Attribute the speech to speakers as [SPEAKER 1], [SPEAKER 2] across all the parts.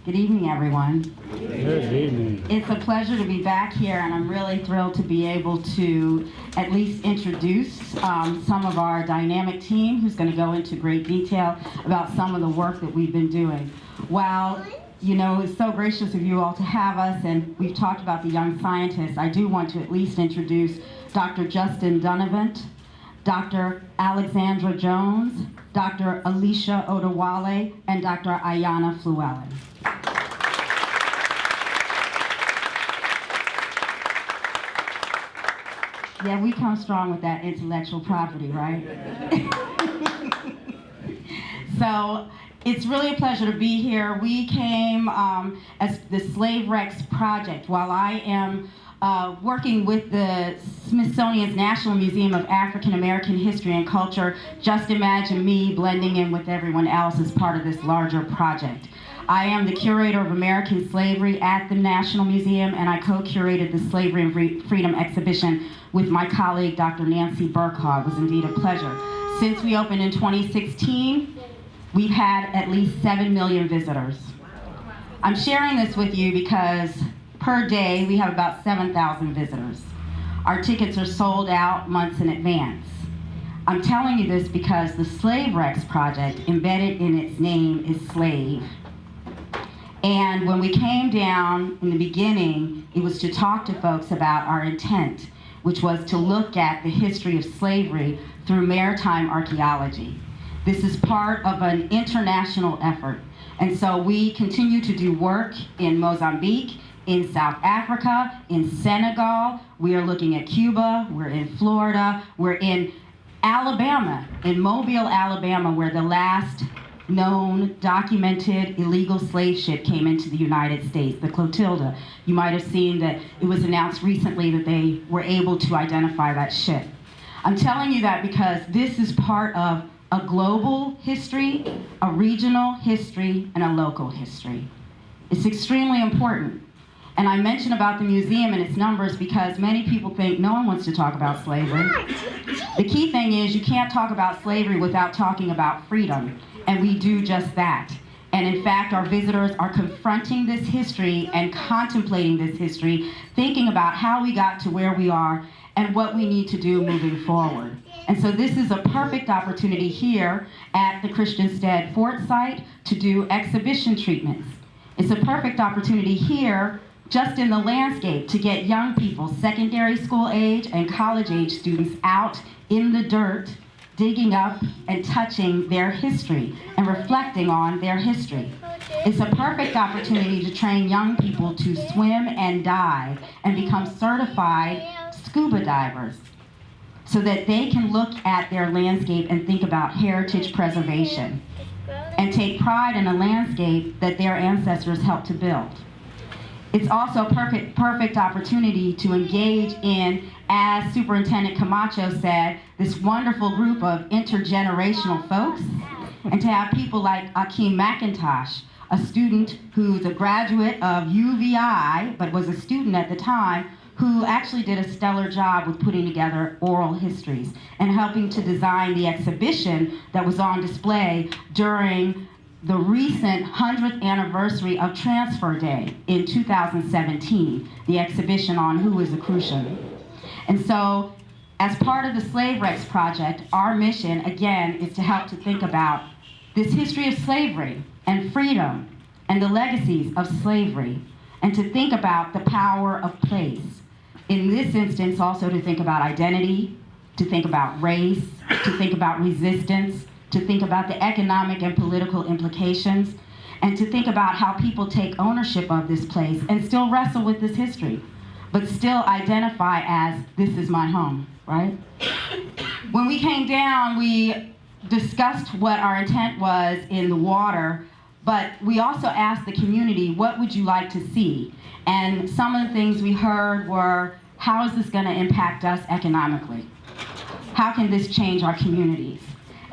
[SPEAKER 1] Good evening, everyone.
[SPEAKER 2] Good evening.
[SPEAKER 1] It's a pleasure to be back here, and I'm really thrilled to be able to at least introduce some of our dynamic team who's going to go into great detail about some of the work that we've been doing. While, you know, it's so gracious of you all to have us, and we've talked about the young scientists, I do want to at least introduce Dr. Justin Dunavant, Dr. Alexandra Jones, Dr. Alicia Odewale, and Dr. Ayana Fluellen. Yeah, we come strong with that intellectual property, right? So it's really a pleasure to be here. We came as the Slave Wrecks Project. While I am working with the Smithsonian's National Museum of African American History and Culture, just imagine me blending in with everyone else as part of this larger project. I am the curator of American slavery at the National Museum, and I co-curated the Slavery and Freedom exhibition with my colleague, Dr. Nancy Burkhaw. It was indeed a pleasure. Since we opened in 2016, we've had at least 7 million visitors. I'm sharing this with you because per day, we have about 7,000 visitors. Our tickets are sold out months in advance. I'm telling you this because the Slave Wrecks Project, embedded in its name, is slave. And when we came down in the beginning, it was to talk to folks about our intent, which was to look at the history of slavery through maritime archaeology. This is part of an international effort. And so we continue to do work in Mozambique, in South Africa, in Senegal. We are looking at Cuba, we're in Florida, we're in Alabama, in Mobile, Alabama, where the last known, documented, illegal slave ship came into the United States, the Clotilda. You might have seen that it was announced recently that they were able to identify that ship. I'm telling you that because this is part of a global history, a regional history, and a local history. It's extremely important. And I mention about the museum and its numbers because many people think no one wants to talk about slavery. The key thing is you can't talk about slavery without talking about freedom. And we do just that. And in fact, our visitors are confronting this history and contemplating this history, thinking about how we got to where we are and what we need to do moving forward. And so this is a perfect opportunity here at the Christiansted Fort site to do exhibition treatments. It's a perfect opportunity here just in the landscape to get young people, secondary school age and college age students out in the dirt, digging up and touching their history and reflecting on their history. It's a perfect opportunity to train young people to swim and dive and become certified scuba divers so that they can look at their landscape and think about heritage preservation and take pride in a landscape that their ancestors helped to build. It's also a perfect opportunity to engage in, as Superintendent Camacho said, this wonderful group of intergenerational folks, and to have people like Akeem McIntosh, a student who's a graduate of UVI, but was a student at the time, who actually did a stellar job with putting together oral histories and helping to design the exhibition that was on display during the recent 100th anniversary of Transfer Day in 2017, the exhibition on Who is a Crucian. And so, as part of the Slave Wrecks Project, our mission, again, is to help to think about this history of slavery and freedom and the legacies of slavery, and to think about the power of place. In this instance, also to think about identity, to think about race, to think about resistance, to think about the economic and political implications, and to think about how people take ownership of this place and still wrestle with this history, but still identify as, this is my home, right? When we came down, we discussed what our intent was in the water, but we also asked the community, what would you like to see? And some of the things we heard were, how is this gonna impact us economically? How can this change our communities?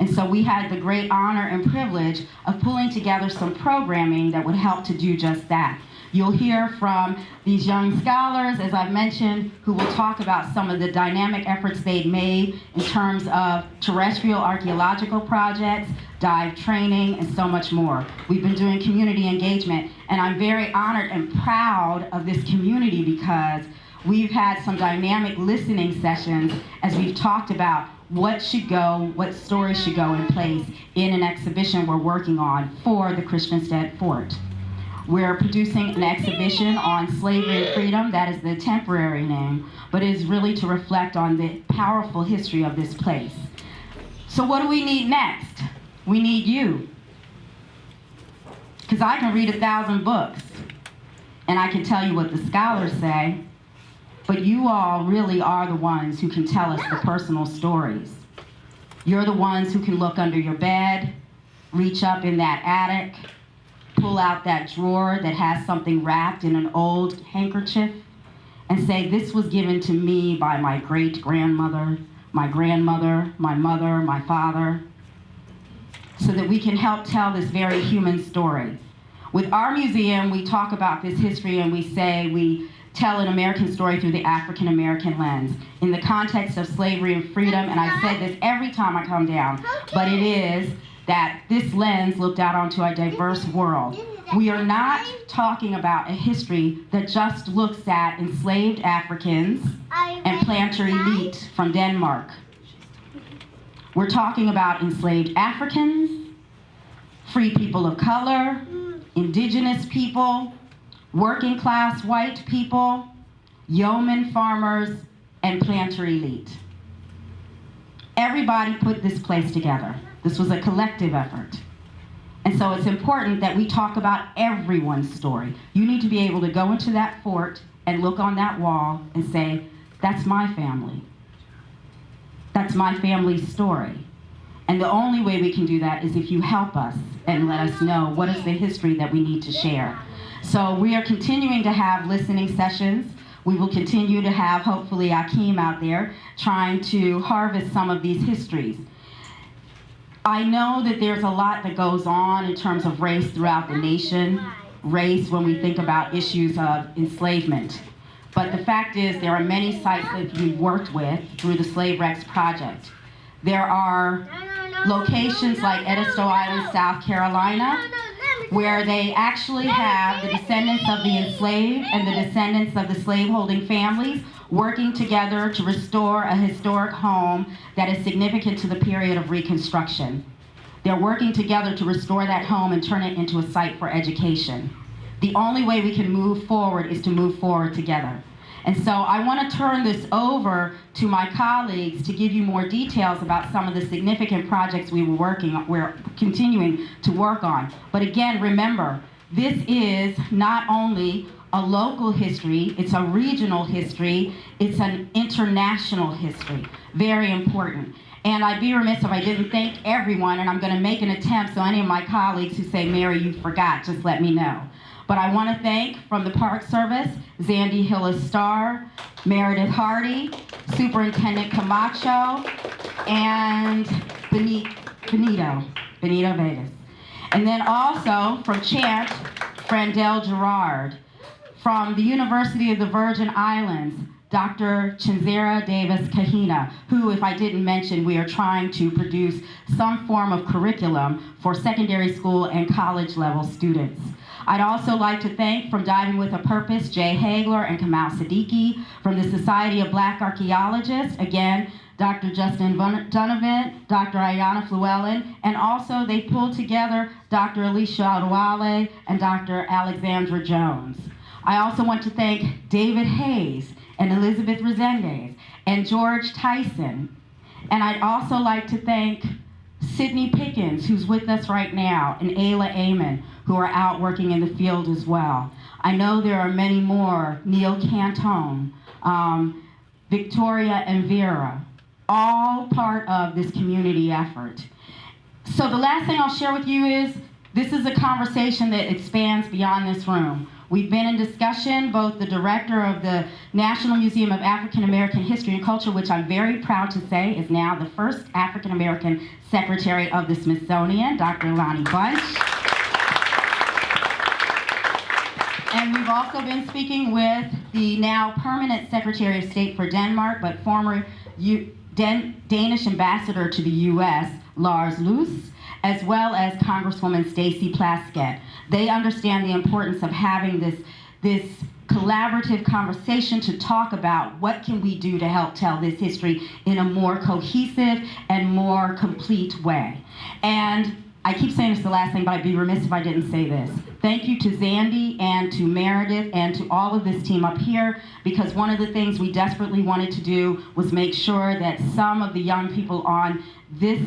[SPEAKER 1] And so we had the great honor and privilege of pulling together some programming that would help to do just that. You'll hear from these young scholars, as I've mentioned, who will talk about some of the dynamic efforts they've made in terms of terrestrial archaeological projects, dive training, and so much more. We've been doing community engagement, and I'm very honored and proud of this community because we've had some dynamic listening sessions as we've talked about what should go, what stories should go in place in an exhibition we're working on for the Christiansted Fort. We're producing an exhibition on slavery and freedom. That is the temporary name, but it is really to reflect on the powerful history of this place. So what do we need next? We need you. Because I can read 1,000 books, and I can tell you what the scholars say, but you all really are the ones who can tell us the personal stories. You're the ones who can look under your bed, reach up in that attic, pull out that drawer that has something wrapped in an old handkerchief, and say, this was given to me by my great-grandmother, my grandmother, my mother, my father, so that we can help tell this very human story. With our museum, we talk about this history and we say we tell an American story through the African American lens in the context of slavery and freedom, and I say this every time I come down, but it is that this lens looked out onto a diverse world. We are not talking about a history that just looks at enslaved Africans and planter elite from Denmark. We're talking about enslaved Africans, free people of color, indigenous people, working class white people, yeoman farmers, and planter elite. Everybody put this place together. This was a collective effort. And so it's important that we talk about everyone's story. You need to be able to go into that fort and look on that wall and say, that's my family. That's my family's story. And the only way we can do that is if you help us and let us know what is the history that we need to share. So we are continuing to have listening sessions. We will continue to have, hopefully, Akeem out there trying to harvest some of these histories. I know that there's a lot that goes on in terms of race throughout the nation, race when we think about issues of enslavement. But the fact is there are many sites that we've worked with through the Slave Wrecks Project. There are locations like Edisto Island, South Carolina, where they actually have the descendants of the enslaved and the descendants of the slaveholding families working together to restore a historic home that is significant to the period of Reconstruction. They're working together to restore that home and turn it into a site for education. The only way we can move forward is to move forward together. And so I want to turn this over to my colleagues to give you more details about some of the significant projects we're continuing to work on. But again, remember, this is not only a local history, it's a regional history, it's an international history. Very important. And I'd be remiss if I didn't thank everyone, and I'm going to make an attempt, so any of my colleagues who say, Mary, you forgot, just let me know. But I want to thank, from the Park Service, Zandy Hillis-Starr, Meredith Hardy, Superintendent Camacho, and Benito Vegas. And then also from Chant, Frandel Gerard. From the University of the Virgin Islands, Dr. Chinzera Davis Kahina, who, if I didn't mention, we are trying to produce some form of curriculum for secondary school and college level students. I'd also like to thank, from Diving with a Purpose, Jay Hagler and Kamal Siddiqui. From the Society of Black Archaeologists, again, Dr. Justin Donovan, Dr. Ayana Fluellen, and also they pulled together Dr. Alicia Adwale and Dr. Alexandra Jones. I also want to thank David Hayes and Elizabeth Resendez and George Tyson. And I'd also like to thank Sydney Pickens, who's with us right now, and Ayla Amon, who are out working in the field as well. I know there are many more, Neil Cantone, Victoria and Vera, all part of this community effort. So the last thing I'll share with you is, this is a conversation that expands beyond this room. We've been in discussion, both the director of the National Museum of African American History and Culture, which I'm very proud to say is now the first African American secretary of the Smithsonian, Dr. Lonnie Bunch. And we've also been speaking with the now permanent Secretary of State for Denmark, but former Danish ambassador to the U.S., Lars Luus, as well as Congresswoman Stacey Plaskett. They understand the importance of having this collaborative conversation to talk about what can we do to help tell this history in a more cohesive and more complete way. And I keep saying this is the last thing, but I'd be remiss if I didn't say this. Thank you to Zandy and to Meredith and to all of this team up here, because one of the things we desperately wanted to do was make sure that some of the young people on this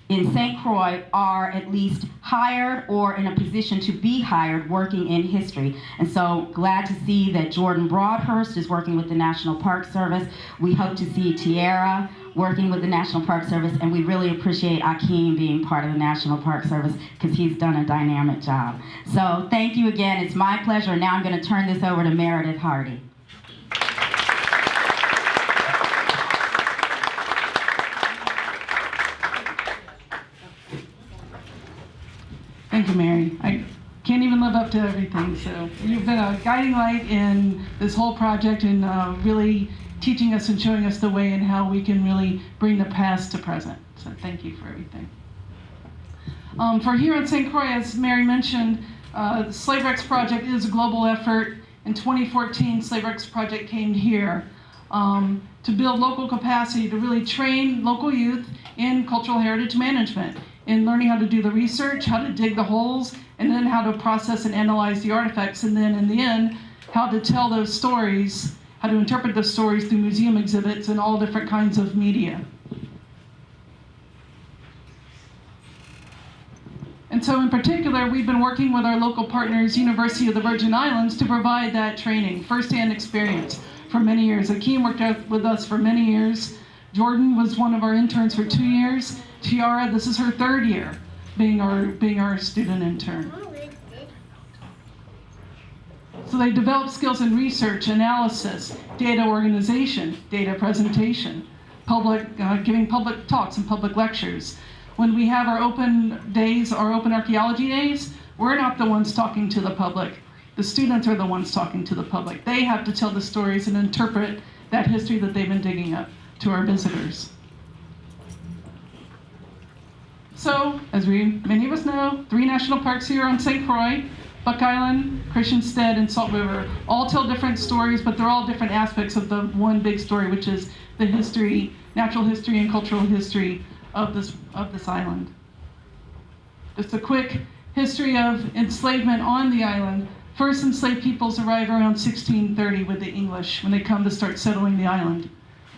[SPEAKER 1] in St. Croix are at least hired or in a position to be hired working in history. And so glad to see that Jordan Broadhurst is working with the National Park Service. We hope to see Tiara working with the National Park Service, and we really appreciate Akeem being part of the National Park Service because he's done a dynamic job. So thank you again, it's my pleasure. Now I'm gonna turn this over to Meredith Hardy.
[SPEAKER 2] Thank you, Mary. I can't even live up to everything, so you've been a guiding light in this whole project and really teaching us and showing us the way and how we can really bring the past to present. So thank you for everything. For here in St. Croix, as Mary mentioned, the Slave Wrecks Project is a global effort. In 2014, Slave Wrecks Project came here to build local capacity to really train local youth in cultural heritage management, in learning how to do the research, how to dig the holes, and then how to process and analyze the artifacts, and then in the end, how to tell those stories, how to interpret those stories through museum exhibits and all different kinds of media. And so in particular, we've been working with our local partners, University of the Virgin Islands, to provide that training, firsthand experience for many years. Akeem worked with us for many years. Jordan was one of our interns for 2 years. Tiara, this is her 3rd year being our student intern. So they develop skills in research, analysis, data organization, data presentation, giving public talks and public lectures. When we have our open days, our open archaeology days, we're not the ones talking to the public. The students are the ones talking to the public. They have to tell the stories and interpret that history that they've been digging up to our visitors. So, as many of us know, 3 national parks here on St. Croix, Buck Island, Christiansted, and Salt River, all tell different stories, but they're all different aspects of the one big story, which is the history, natural history and cultural history of this island. Just a quick history of enslavement on the island. First enslaved peoples arrive around 1630 with the English when they come to start settling the island.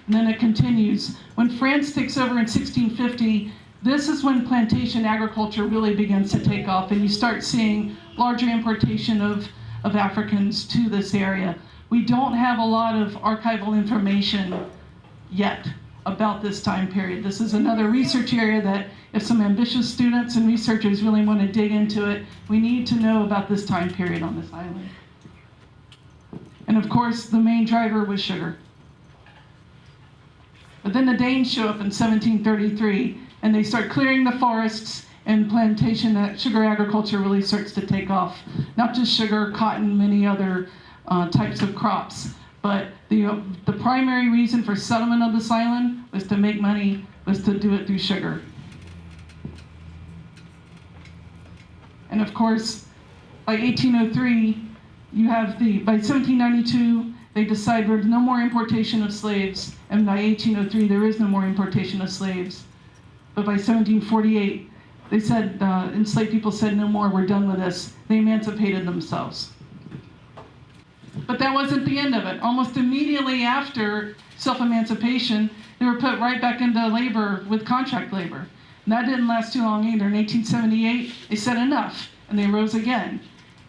[SPEAKER 2] And then it continues. When France takes over in 1650, this is when plantation agriculture really begins to take off, and you start seeing larger importation of Africans to this area. We don't have a lot of archival information yet about this time period. This is another research area that if some ambitious students and researchers really want to dig into it, we need to know about this time period on this island. And of course, the main driver was sugar. But then the Danes show up in 1733, and they start clearing the forests, and plantation sugar agriculture really starts to take off. Not just sugar, cotton, many other types of crops. But the primary reason for settlement of this island was to make money, was to do it through sugar. And of course, by 1803, by 1792, they decide there's no more importation of slaves, and by 1803, there is no more importation of slaves. But by 1748, they said, enslaved people said, no more, we're done with this. They emancipated themselves. But that wasn't the end of it. Almost immediately after self-emancipation, they were put right back into labor with contract labor. And that didn't last too long either. In 1878, they said enough, and they rose again.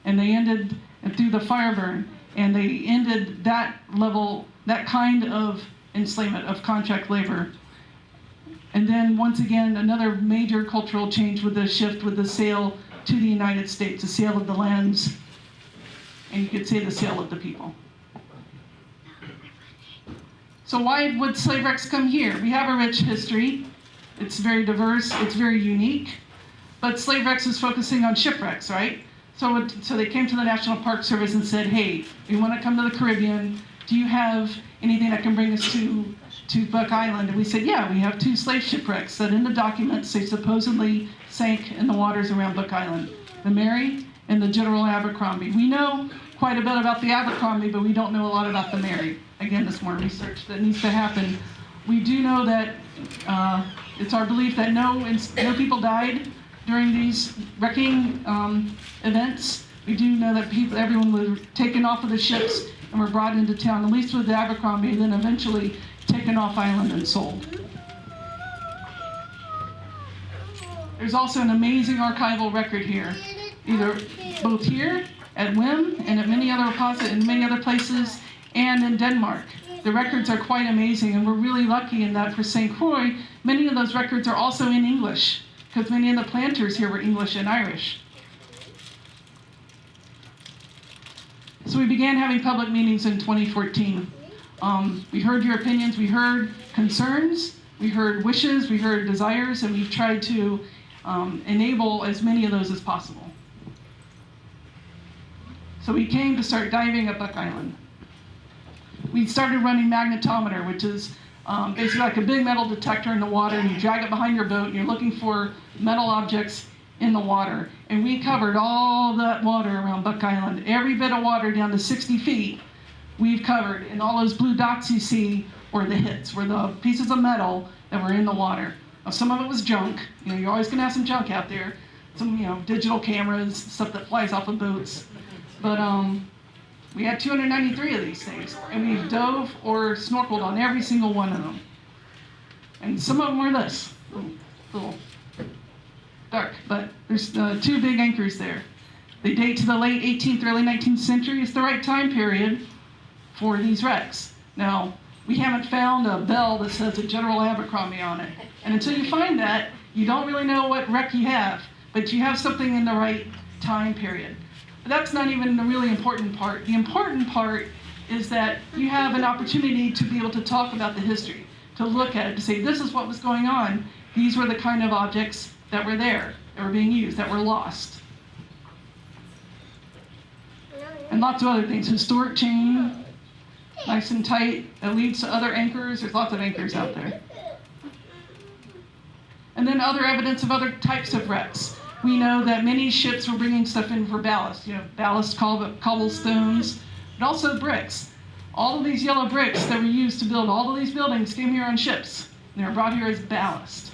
[SPEAKER 2] And they ended through the fire burn, and they ended that level, that kind of enslavement of contract labor. And then once again, another major cultural change with the shift with the sale to the United States, the sale of the lands, and you could say the sale of the people. So why would slave wrecks come here? We have a rich history. It's very diverse, it's very unique. But slave wrecks is focusing on shipwrecks, right? So they came to the National Park Service and said, hey, we want to come to the Caribbean. Do you have anything that can bring us to Buck Island? And we said, yeah, we have 2 slave shipwrecks that in the documents they supposedly sank in the waters around Buck Island, the Mary and the General Abercrombie. We know quite a bit about the Abercrombie, but we don't know a lot about the Mary. Again, there's more research that needs to happen. We do know that it's our belief that no people died during these wrecking events. We do know that everyone was taken off of the ships and were brought into town, at least with the Abercrombie, and then eventually taken off island and sold. There's also an amazing archival record here, both here at WIM and at many other places, and in Denmark. The records are quite amazing, and we're really lucky in that for St. Croix, many of those records are also in English, because many of the planters here were English and Irish. So we began having public meetings in 2014. We heard your opinions, we heard concerns, we heard wishes, we heard desires, and we've tried to enable as many of those as possible. So we came to start diving at Buck Island. We started running magnetometer, which is basically like a big metal detector in the water, and you drag it behind your boat, and you're looking for metal objects in the water. And we covered all that water around Buck Island. Every bit of water down to 60 feet, we've covered. And all those blue dots you see were the hits, were the pieces of metal that were in the water. Now, some of it was junk. You're always going to have some junk out there. Some, digital cameras, stuff that flies off of boats. But we had 293 of these things, and we dove or snorkeled on every single one of them. And some of them were this, little dark, but there's 2 big anchors there. They date to the late 18th, early 19th century. It's the right time period for these wrecks. Now, we haven't found a bell that says a General Abercrombie on it. And until you find that, you don't really know what wreck you have, but you have something in the right time period. But that's not even the really important part. The important part is that you have an opportunity to be able to talk about the history, to look at it, to say, this is what was going on. These were the kind of objects that were there, that were being used, that were lost. And lots of other things. Historic chain, nice and tight, that leads to other anchors. There's lots of anchors out there. And then other evidence of other types of wrecks. We know that many ships were bringing stuff in for ballast, ballast cobblestones, but also bricks. All of these yellow bricks that were used to build all of these buildings came here on ships. They were brought here as ballast.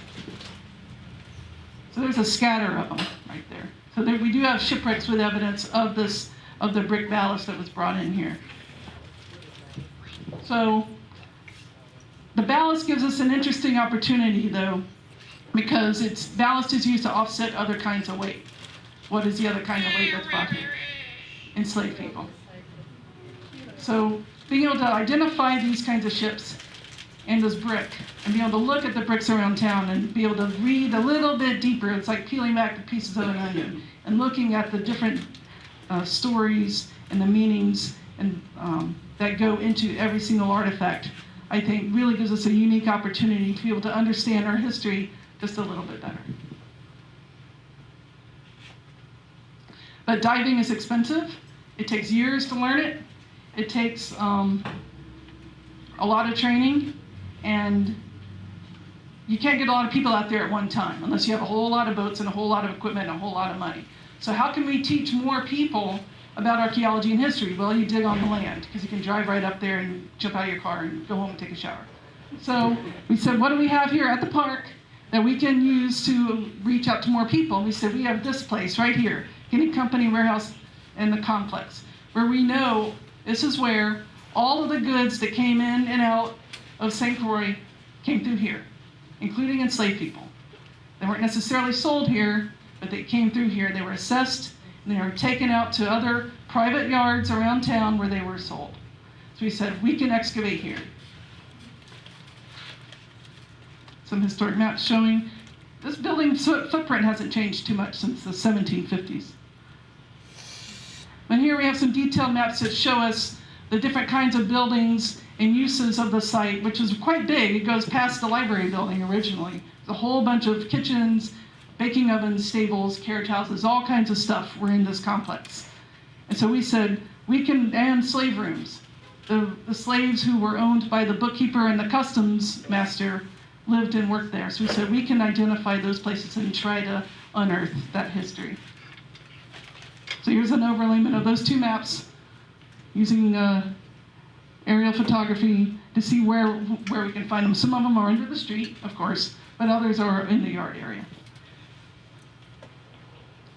[SPEAKER 2] So there's a scatter of them right there. So we do have shipwrecks with evidence of the brick ballast that was brought in here. So the ballast gives us an interesting opportunity, though, because ballast is used to offset other kinds of weight. What is the other kind of weight that's brought here? Enslaved people. So being able to identify these kinds of ships and this brick, and be able to look at the bricks around town and be able to read a little bit deeper, it's like peeling back the pieces of an onion and looking at the different stories and the meanings and that go into every single artifact, I think really gives us a unique opportunity to be able to understand our history just a little bit better. But diving is expensive. It takes years to learn it. It takes a lot of training, and you can't get a lot of people out there at one time unless you have a whole lot of boats and a whole lot of equipment and a whole lot of money. So how can we teach more people about archaeology and history? Well, you dig on the land, because you can drive right up there and jump out of your car and go home and take a shower. So we said, what do we have here at the park that we can use to reach out to more people? We said, we have this place right here, Guinea Company Warehouse and the complex, where we know this is where all of the goods that came in and out of St. Croix came through here, including enslaved people. They weren't necessarily sold here, but they came through here. They were assessed, and they were taken out to other private yards around town where they were sold. So we said, we can excavate here. Some historic maps showing this building's footprint hasn't changed too much since the 1750s. But here we have some detailed maps that show us the different kinds of buildings and uses of the site, which is quite big. It goes past the library building originally. There's a whole bunch of kitchens, baking ovens, stables, carriage houses, all kinds of stuff were in this complex. And so we said, and slave rooms. The slaves who were owned by the bookkeeper and the customs master lived and worked there. So we said, we can identify those places and try to unearth that history. So here's an overlayment of those two maps using aerial photography to see where we can find them. Some of them are under the street, of course, but others are in the yard area.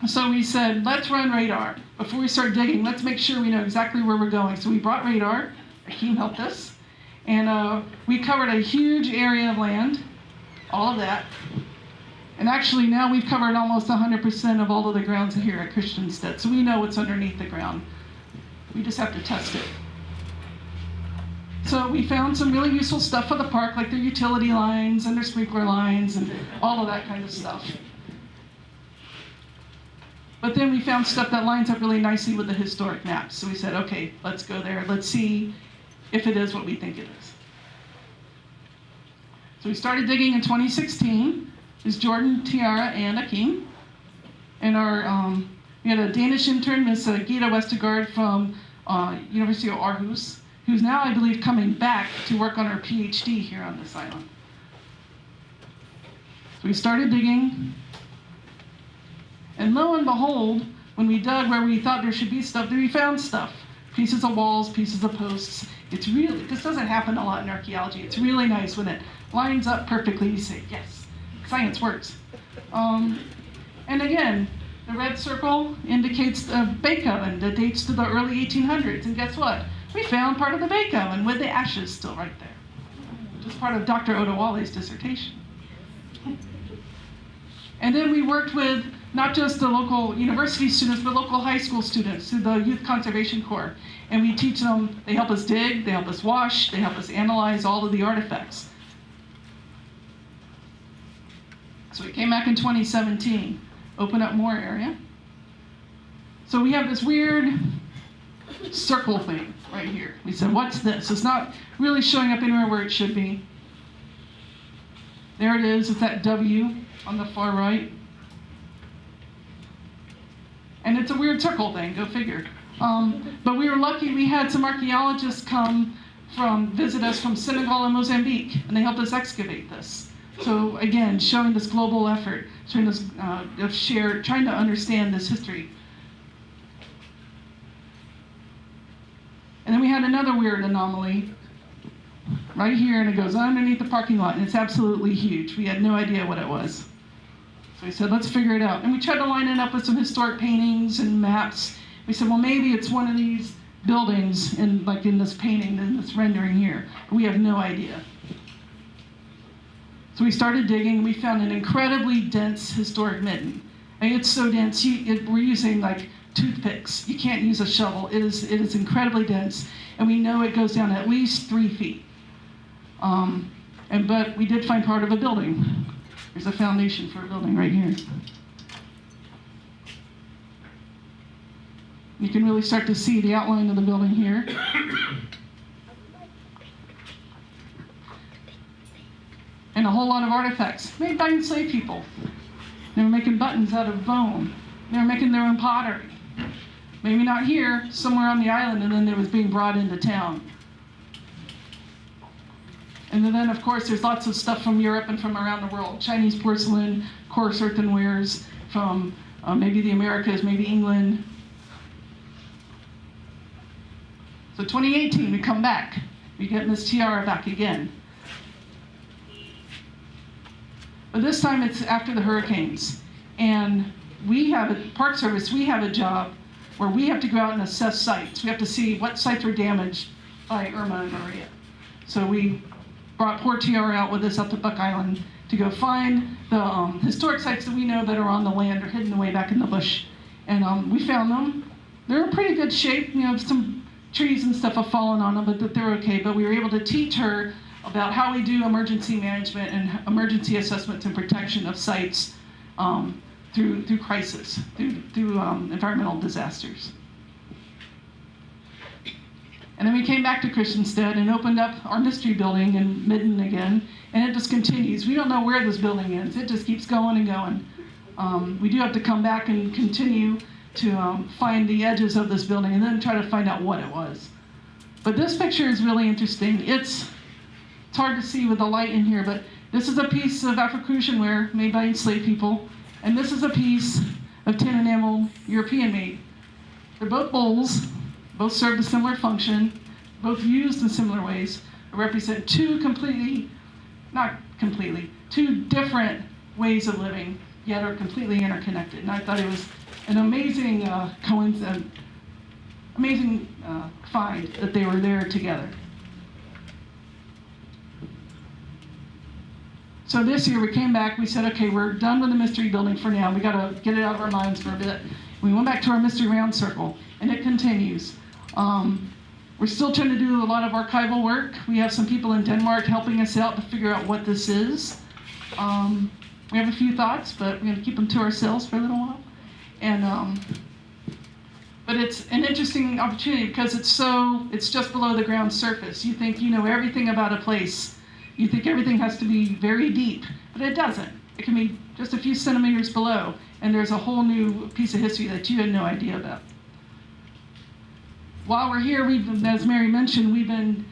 [SPEAKER 2] So we said, let's run radar. Before we start digging, let's make sure we know exactly where we're going. So we brought radar. Hakeem helped us. And we covered a huge area of land, all of that. And actually now we've covered almost 100% of all of the grounds here at Christiansted. So we know what's underneath the ground. We just have to test it. So we found some really useful stuff for the park, like their utility lines and their sprinkler lines and all of that kind of stuff. But then we found stuff that lines up really nicely with the historic maps. So we said, okay, let's go there. Let's see if it is what we think it is. So we started digging in 2016. There's Jordan, Tiara, and Hakeem. And we had a Danish intern, Miss Gita Westergaard from University of Aarhus, who's now, I believe, coming back to work on her PhD here on this island. So we started digging. And lo and behold, when we dug where we thought there should be stuff, we found stuff. Pieces of walls, pieces of posts. This doesn't happen a lot in archaeology. It's really nice when it lines up perfectly. You say, yes, science works. And again, the red circle indicates a bake oven that dates to the early 1800s. And guess what? We found part of the bake oven with the ashes still right there, which is part of Dr. Odawale's dissertation. And then we worked with not just the local university students, but local high school students through the Youth Conservation Corps. And we teach them, they help us dig, they help us wash, they help us analyze all of the artifacts. So we came back in 2017, opened up more area. So we have this weird circle thing right here. We said, what's this? It's not really showing up anywhere where it should be. There it is, it's that W on the far right. And it's a weird circle thing, go figure. But we were lucky, we had some archaeologists visit us from Senegal and Mozambique, and they helped us excavate this. So again, showing this global effort, showing this trying to understand this history. And then we had another weird anomaly right here, and it goes underneath the parking lot, and it's absolutely huge. We had no idea what it was. So we said, let's figure it out. And we tried to line it up with some historic paintings and maps. We said, well, maybe it's one of these buildings in this painting, in this rendering here. But we have no idea. So we started digging. We found an incredibly dense historic mitten. I mean, it's so dense, we're using like toothpicks. You can't use a shovel. It is incredibly dense. And we know it goes down at least 3 feet. But we did find part of a building. There's a foundation for a building right here. You can really start to see the outline of the building here. And a whole lot of artifacts made by enslaved people. They were making buttons out of bone. They were making their own pottery. Maybe not here, somewhere on the island, and then it was being brought into town. And then, of course, there's lots of stuff from Europe and from around the world. Chinese porcelain, coarse earthenwares from maybe the Americas, maybe England. So 2018, we come back. We get Miss Tiara back again. But this time it's after the hurricanes. And we have Park Service, we have a job where we have to go out and assess sites. We have to see what sites were damaged by Irma and Maria. So we brought poor Tiara out with us up to Buck Island to go find the historic sites that we know that are on the land or hidden away back in the bush. And we found them. They're in pretty good shape. Some trees and stuff have fallen on them, but they're okay. But we were able to teach her about how we do emergency management and emergency assessments and protection of sites through crisis, through environmental disasters. And then we came back to Christiansted and opened up our mystery building in Midden again, and it just continues. We don't know where this building ends. It just keeps going and going. we do have to come back and continue to find the edges of this building and then try to find out what it was. But this picture is really interesting. It's hard to see with the light in here, but this is a piece of Afro-Crucian ware made by enslaved people, and this is a piece of tin enamel European made. They're both bowls, both served a similar function, both used in similar ways, represent two different ways of living, yet are completely interconnected. And I thought it was an amazing coincidence, amazing find that they were there together. So this year we came back, we said, okay, we're done with the mystery building for now. We gotta get it out of our minds for a bit. We went back to our mystery round circle, and it continues. We're still trying to do a lot of archival work. We have some people in Denmark helping us out to figure out what this is. We have a few thoughts, but we're gonna keep them to ourselves for a little while. And but it's an interesting opportunity because it's just below the ground surface. You think you know everything about a place. You think everything has to be very deep, but it doesn't. It can be just a few centimeters below, and there's a whole new piece of history that you had no idea about. While we're here, as Mary mentioned, we've been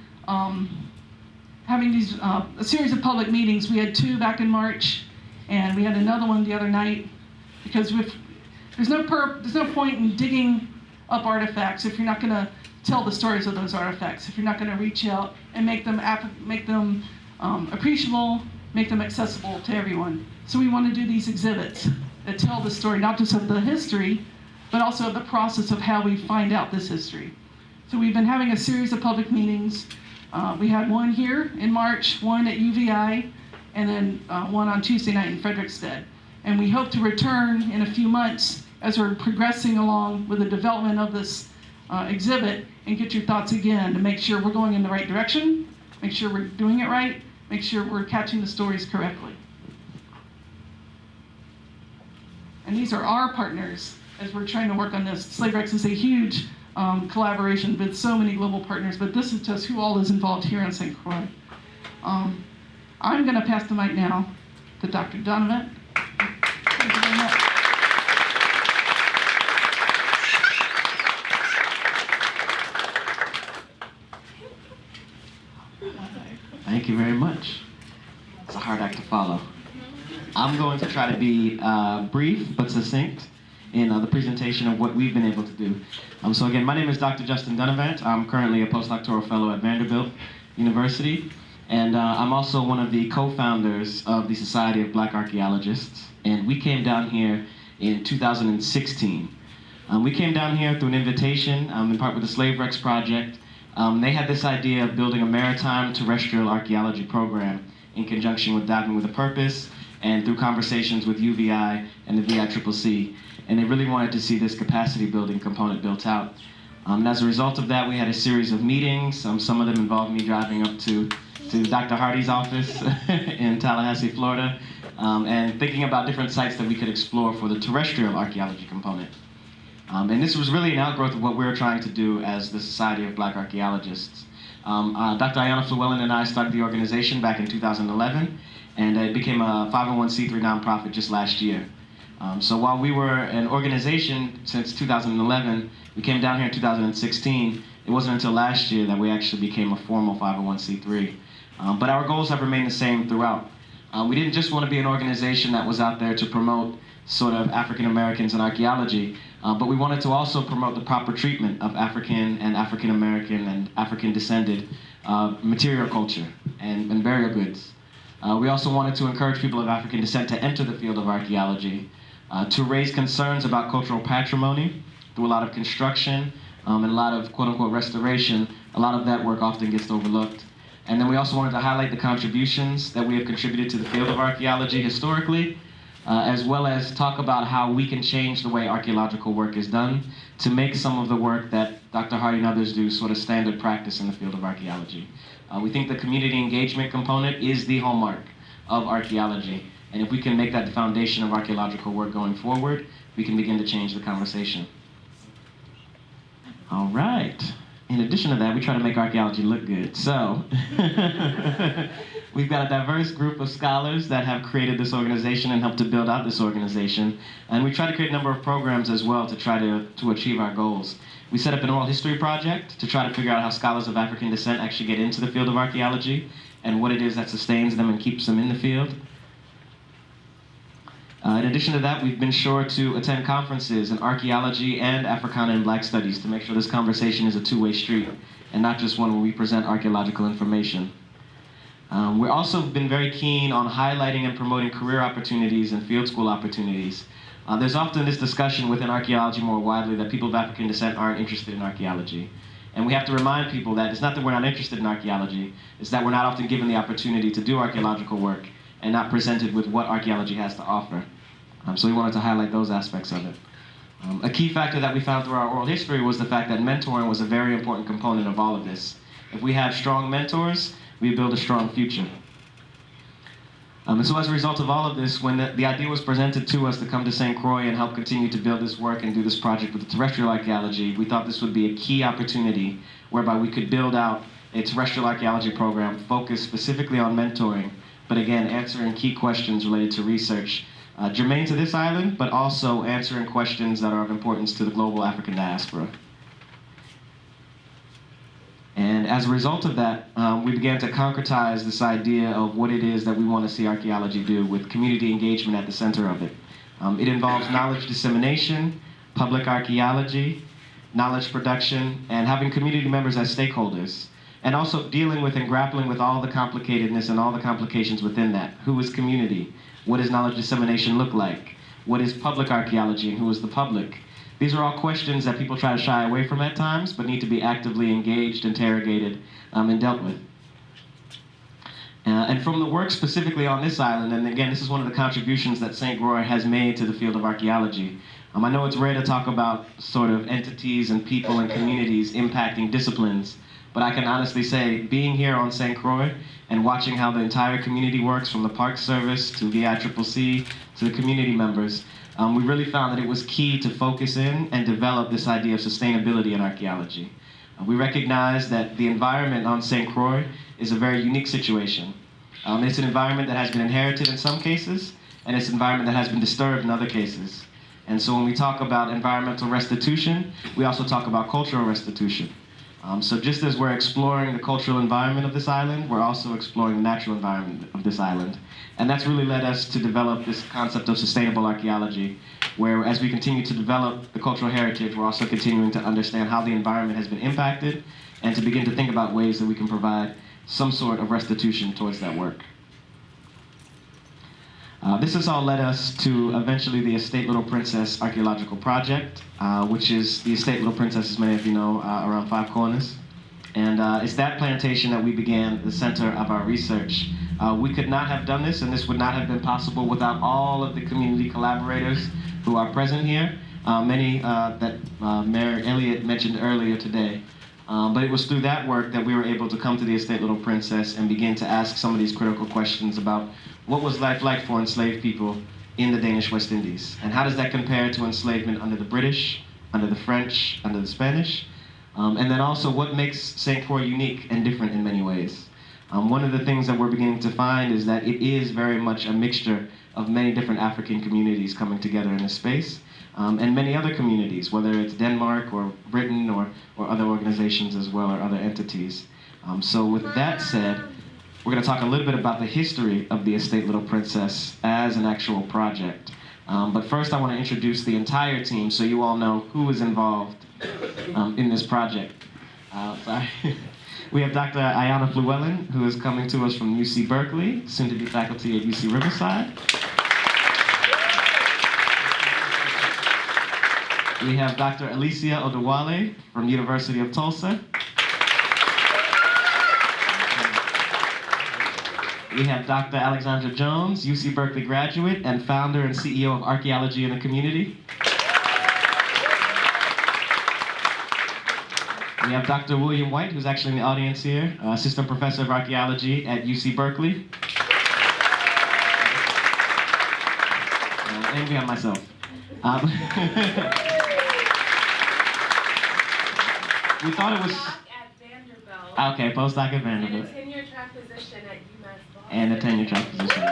[SPEAKER 2] having these a series of public meetings. We had 2 back in March, and we had another one the other night, because there's no point in digging up artifacts if you're not going to tell the stories of those artifacts, if you're not going to reach out and make them appreciable, make them accessible to everyone. So we want to do these exhibits that tell the story, not just of the history, but also of the process of how we find out this history. So we've been having a series of public meetings. We had one here in March, one at UVI, and then one on Tuesday night in Frederiksted. And we hope to return in a few months as we're progressing along with the development of this exhibit and get your thoughts again to make sure we're going in the right direction, make sure we're doing it right, make sure we're catching the stories correctly. And these are our partners as we're trying to work on this. Slave Rex is a huge collaboration with so many global partners, but this is just who all is involved here in St. Croix. I'm going to pass the mic now to Dr. Donovan. Thank you very much.
[SPEAKER 3] Thank you very much. It's a hard act to follow. I'm going to try to be brief but succinct in the presentation of what we've been able to do. So again, my name is Dr. Justin Dunavant. I'm currently a postdoctoral fellow at Vanderbilt University, and I'm also one of the co-founders of the Society of Black Archaeologists, and we came down here in 2016. We came down here through an invitation, in part with the Slave Rex Project. They had this idea of building a maritime terrestrial archaeology program in conjunction with Diving with a Purpose and through conversations with UVI and the VICCC. And they really wanted to see this capacity building component built out. And as a result of that, we had a series of meetings. Some of them involved me driving up to Dr. Hardy's office in Tallahassee, Florida, and thinking about different sites that we could explore for the terrestrial archaeology component. And this was really an outgrowth of what we were trying to do as the Society of Black Archaeologists. Dr. Ayanna Flewellen and I started the organization back in 2011, and it became a 501c3 nonprofit just last year. So while we were an organization since 2011, we came down here in 2016. It wasn't until last year that we actually became a formal 501c3. But our goals have remained the same throughout. We didn't just want to be an organization that was out there to promote sort of African Americans in archaeology, but we wanted to also promote the proper treatment of African and African American and African descended material culture and burial goods. We also wanted to encourage people of African descent to enter the field of archaeology, to raise concerns about cultural patrimony through a lot of construction and a lot of quote-unquote restoration. A lot of that work often gets overlooked. And then we also wanted to highlight the contributions that we have contributed to the field of archaeology historically, as well as talk about how we can change the way archaeological work is done to make some of the work that Dr. Hardy and others do sort of standard practice in the field of archaeology. We think the community engagement component is the hallmark of archaeology. And if we can make that the foundation of archaeological work going forward, we can begin to change the conversation. All right. in addition to that, we try to make archaeology look good. So, we've got a diverse group of scholars that have created this organization and helped to build out this organization. And we try to create a number of programs as well to try to achieve our goals. We set up an oral history project to try to figure out how scholars of African descent actually get into the field of archaeology and what it is that sustains them and keeps them in the field. In addition to that, we've been sure to attend conferences in archaeology and Africana and Black studies to make sure this conversation is a two-way street and not just one where we present archaeological information. We've also been very keen on highlighting and promoting career opportunities and field school opportunities. There's often this discussion within archaeology more widely that people of African descent aren't interested in archaeology. And we have to remind people that it's not that we're not interested in archaeology, it's that we're not often given the opportunity to do archaeological work and not presented with what archaeology has to offer. So we wanted to highlight those aspects of it. A key factor that we found through our oral history was the fact that mentoring was a very important component of all of this. If we have strong mentors, we build a strong future. And so as a result of all of this, when the idea was presented to us to come to St. Croix and help continue to build this work and do this project with the terrestrial archaeology, we thought this would be a key opportunity whereby we could build out a terrestrial archaeology program focused specifically on mentoring, but again, answering key questions related to research germane to this island, but also answering questions that are of importance to the global African diaspora. And as a result of that, we began to concretize this idea of what it is that we want to see archaeology do with community engagement at the center of it. It involves knowledge dissemination, public archaeology, knowledge production, and having community members as stakeholders, and also dealing with and grappling with all the complicatedness and all the complications within that. Who is community? What does knowledge dissemination look like? What is public archaeology and who is the public? These are all questions that people try to shy away from at times, but need to be actively engaged, interrogated, and dealt with. And from the work specifically on this island, and again, this is one of the contributions that St. Croix has made to the field of archaeology. I know it's rare to talk about sort of entities and people and communities impacting disciplines, but I can honestly say, being here on St. Croix and watching how the entire community works, from the Park Service to VICCC to the community members, we really found that it was key to focus in and develop this idea of sustainability in archaeology. We recognize that the environment on St. Croix is a very unique situation. It's an environment that has been inherited in some cases, and it's an environment that has been disturbed in other cases. And so when we talk about environmental restitution, we also talk about cultural restitution. So just as we're exploring the cultural environment of this island, we're also exploring the natural environment of this island. And that's really led us to develop this concept of sustainable archaeology, where as we continue to develop the cultural heritage, we're also continuing to understand how the environment has been impacted and to begin to think about ways that we can provide some sort of restitution towards that work. This has all led us to eventually the Estate Little Princess Archaeological Project, which is the Estate Little Princess, as many of you know, around Five Corners. And it's that plantation that we began the center of our research. We could not have done this, and this would not have been possible without all of the community collaborators who are present here, many that Mayor Elliott mentioned earlier today. But it was through that work that we were able to come to the Estate Little Princess and begin to ask some of these critical questions about what was life like for enslaved people in the Danish West Indies, and how does that compare to enslavement under the British, under the French, under the Spanish, and then also what makes St. Croix unique and different in many ways. One of the things that we're beginning to find is that it is very much a mixture of many different African communities coming together in this space, and many other communities, whether it's Denmark or Britain or other organizations as well, or other entities. So with that said, we're going to talk a little bit about the history of the Estate Little Princess as an actual project. But first I want to introduce the entire team so you all know who is involved in this project. We have Dr. Ayana Llewellyn, who is coming to us from UC Berkeley, soon to be faculty at UC Riverside. We have Dr. Alicia Odewale from University of Tulsa. We have Dr. Alexandra Jones, UC Berkeley graduate and founder and CEO of Archaeology in the Community. We have Dr. William White, who's actually in the audience here, assistant professor of archaeology at UC Berkeley. And we have myself. we thought it was...
[SPEAKER 4] At Vanderbilt.
[SPEAKER 3] Okay, postdoc at
[SPEAKER 4] And
[SPEAKER 3] Vanderbilt.
[SPEAKER 4] a tenure track position at UMass Boston.
[SPEAKER 3] And a tenure track position.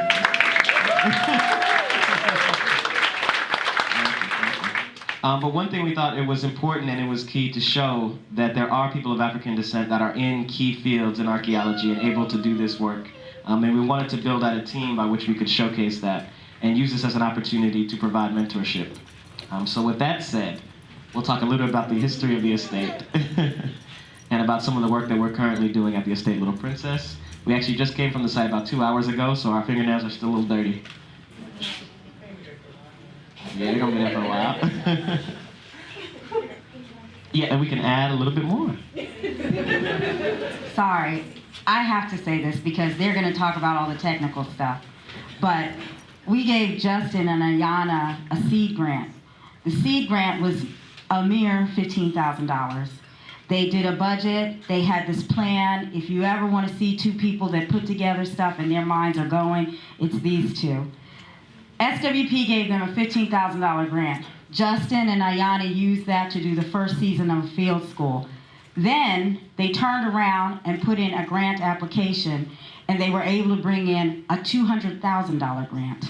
[SPEAKER 3] But one thing we thought it was important and it was key to show that there are people of African descent that are in key fields in archaeology and able to do this work. And we wanted to build out a team by which we could showcase that and use this as an opportunity to provide mentorship. So with that said, we'll talk a little about the history of the estate and about some of the work that we're currently doing at the estate Little Princess. We actually just came from the site about 2 hours ago, so our fingernails are still a little dirty. Yeah, they're gonna be there for a while. Yeah, and we can add a little bit more.
[SPEAKER 1] Sorry, I have to say this because they're going to talk about all the technical stuff. But we gave Justin and Ayana a seed grant. The seed grant was a mere $15,000. They did a budget, they had this plan. If you ever want to see two people that put together stuff and their minds are going, it's these two. SWP gave them a $15,000 grant. Justin and Ayana used that to do the first season of field school. Then they turned around and put in a grant application, and they were able to bring in a $200,000 grant.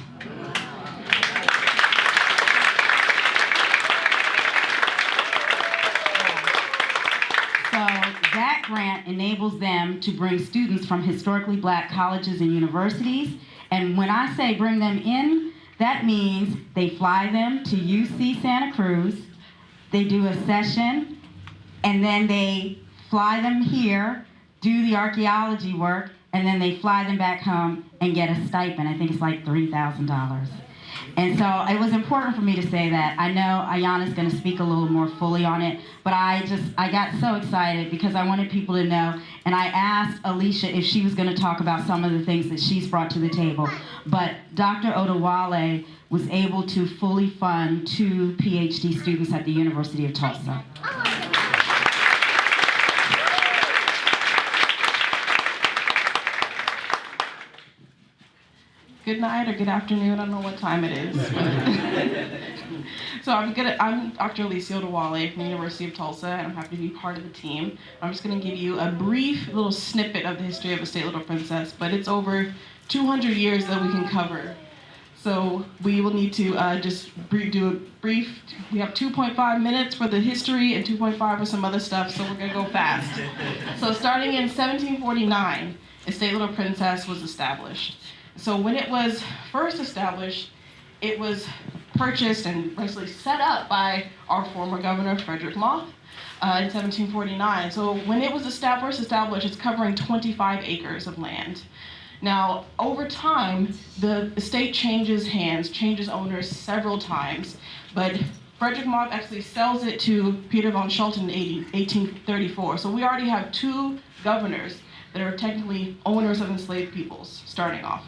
[SPEAKER 1] So that grant enables them to bring students from historically black colleges and universities. And when I say bring them in, that means they fly them to UC Santa Cruz, they do a session, and then they fly them here, do the archaeology work, and then they fly them back home and get a stipend. I think it's like $3,000. And so it was important for me to say that. I know Ayana's going to speak a little more fully on it, but I got so excited because I wanted people to know, and I asked Alicia if she was going to talk about some of the things that she's brought to the table. But Dr. Odawale was able to fully fund 2 PhD students at the University of Tulsa.
[SPEAKER 2] Good night or good afternoon, I don't know what time it is. So I'm Dr. Alicia Odawale from the University of Tulsa, and I'm happy to be part of the team. I'm just going to give you a brief little snippet of the history of Estate Little Princess, but it's over 200 years that we can cover. So we will need to do a brief, we have 2.5 minutes for the history and 2.5 for some other stuff, so we're going to go fast. So starting in 1749, Estate Little Princess was established. So when it was first established, it was purchased and basically set up by our former governor, Frederick Moth, in 1749. So when it was first established, it's covering 25 acres of land. Now, over time, the estate changes hands, changes owners several times, but Frederick Moth actually sells it to Peter von Scholten in 1834. So we already have 2 governors that are technically owners of enslaved peoples, starting off.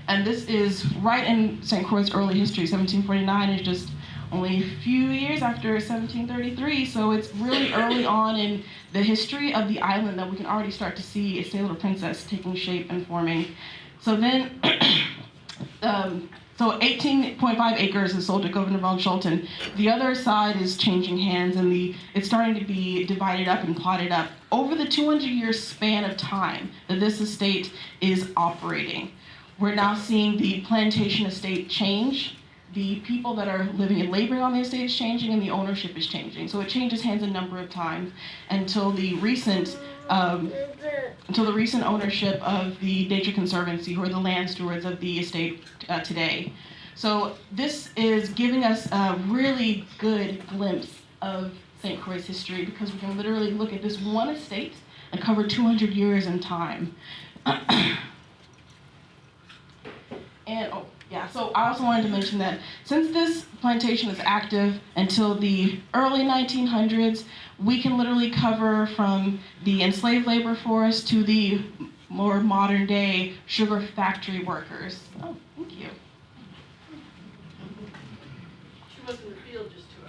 [SPEAKER 2] And this is right in St. Croix's early history. 1749 is just only a few years after 1733, so it's really early on in the history of the island that we can already start to see Estate Little Princess taking shape and forming. So then, so 18.5 acres is sold to Governor von Scholten. The other side is changing hands, and it's starting to be divided up and plotted up over the 200-year span of time that this estate is operating. We're now seeing the plantation estate change. The people that are living and laboring on the estate is changing, and the ownership is changing. So it changes hands a number of times until the recent ownership of the Nature Conservancy, who are the land stewards of the estate today. So this is giving us a really good glimpse of St. Croix's history, because we can literally look at this one estate and cover 200 years in time. And so I also wanted to mention that since this plantation is active until the early 1900s, we can literally cover from the enslaved labor force to the more modern day sugar factory workers. Oh, thank you.
[SPEAKER 4] She was in the field just 2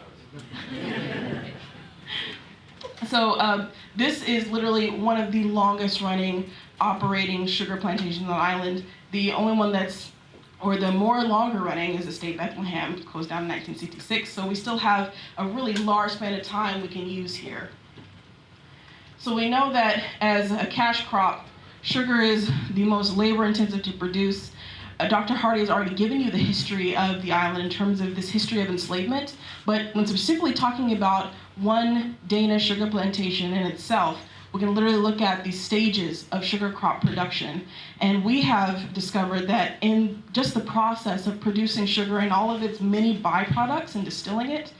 [SPEAKER 4] hours.
[SPEAKER 2] So this is literally one of the longest running operating sugar plantations on the island. The only one the more longer running is Estate Bethlehem, closed down in 1966, so we still have a really large span of time we can use here. So we know that as a cash crop, sugar is the most labor intensive to produce. Dr. Hardy has already given you the history of the island in terms of this history of enslavement, but when specifically talking about one Dana sugar plantation in itself, we can literally look at the stages of sugar crop production. And we have discovered that in just the process of producing sugar and all of its many byproducts and distilling it,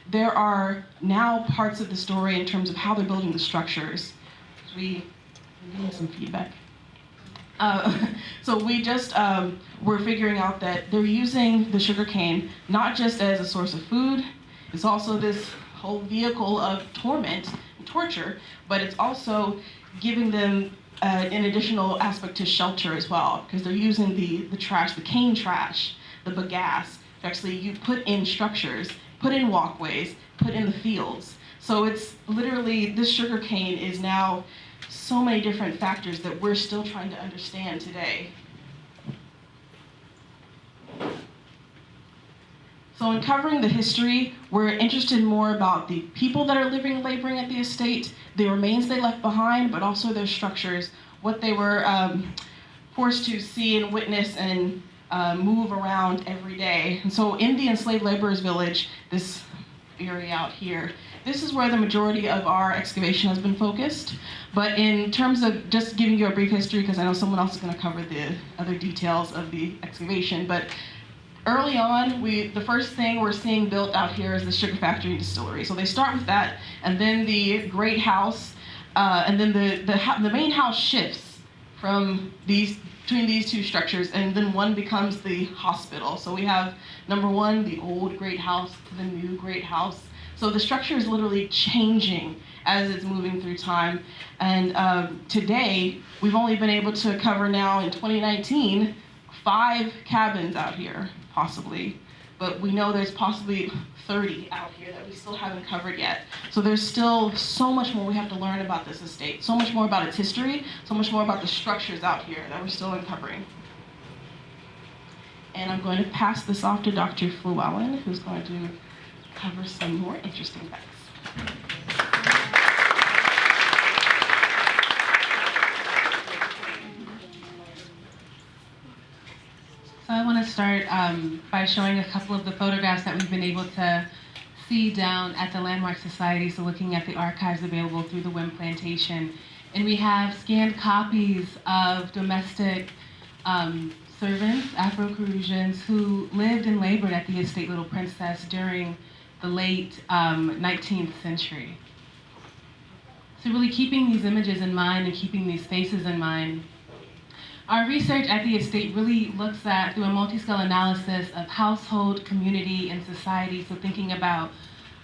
[SPEAKER 2] there are now parts of the story in terms of how they're building the structures. I'm getting some feedback. So we just we're figuring out that they're using the sugarcane not just as a source of food, it's also this whole vehicle of torment and torture, but it's also giving them an additional aspect to shelter as well, because they're using the trash, the cane trash, the bagasse, to actually you put in structures, put in walkways, put in the fields. So it's literally, this sugarcane is now so many different factors that we're still trying to understand today. So in covering the history, we're interested more about the people that are living and laboring at the estate, the remains they left behind, but also their structures, what they were forced to see and witness and move around every day. And so in the enslaved laborers village, this area out here, this is where the majority of our excavation has been focused. But in terms of just giving you a brief history, because I know someone else is going to cover the other details of the excavation, but early on, the first thing we're seeing built out here is the sugar factory and distillery. So they start with that, and then the great house, and then the main house shifts from between these two structures, and then one becomes the hospital. So we have number one, the old great house to the new great house. So the structure is literally changing as it's moving through time. And today, we've only been able to cover now in 2019, 5 cabins out here, possibly. But we know there's possibly 30 out here that we still haven't covered yet. So there's still so much more we have to learn about this estate, so much more about its history, so much more about the structures out here that we're still uncovering. And I'm going to pass this off to Dr. Llewellyn, who's going to cover some more interesting facts.
[SPEAKER 5] So I want to start by showing a couple of the photographs that we've been able to see down at the Landmark Society, so looking at the archives available through the WIM plantation. And we have scanned copies of domestic servants, Afro-Caribbeans, who lived and labored at the estate Little Princess during the late 19th century. So really keeping these images in mind and keeping these faces in mind, our research at the estate really looks at, through a multi-scale analysis of household, community, and society, so thinking about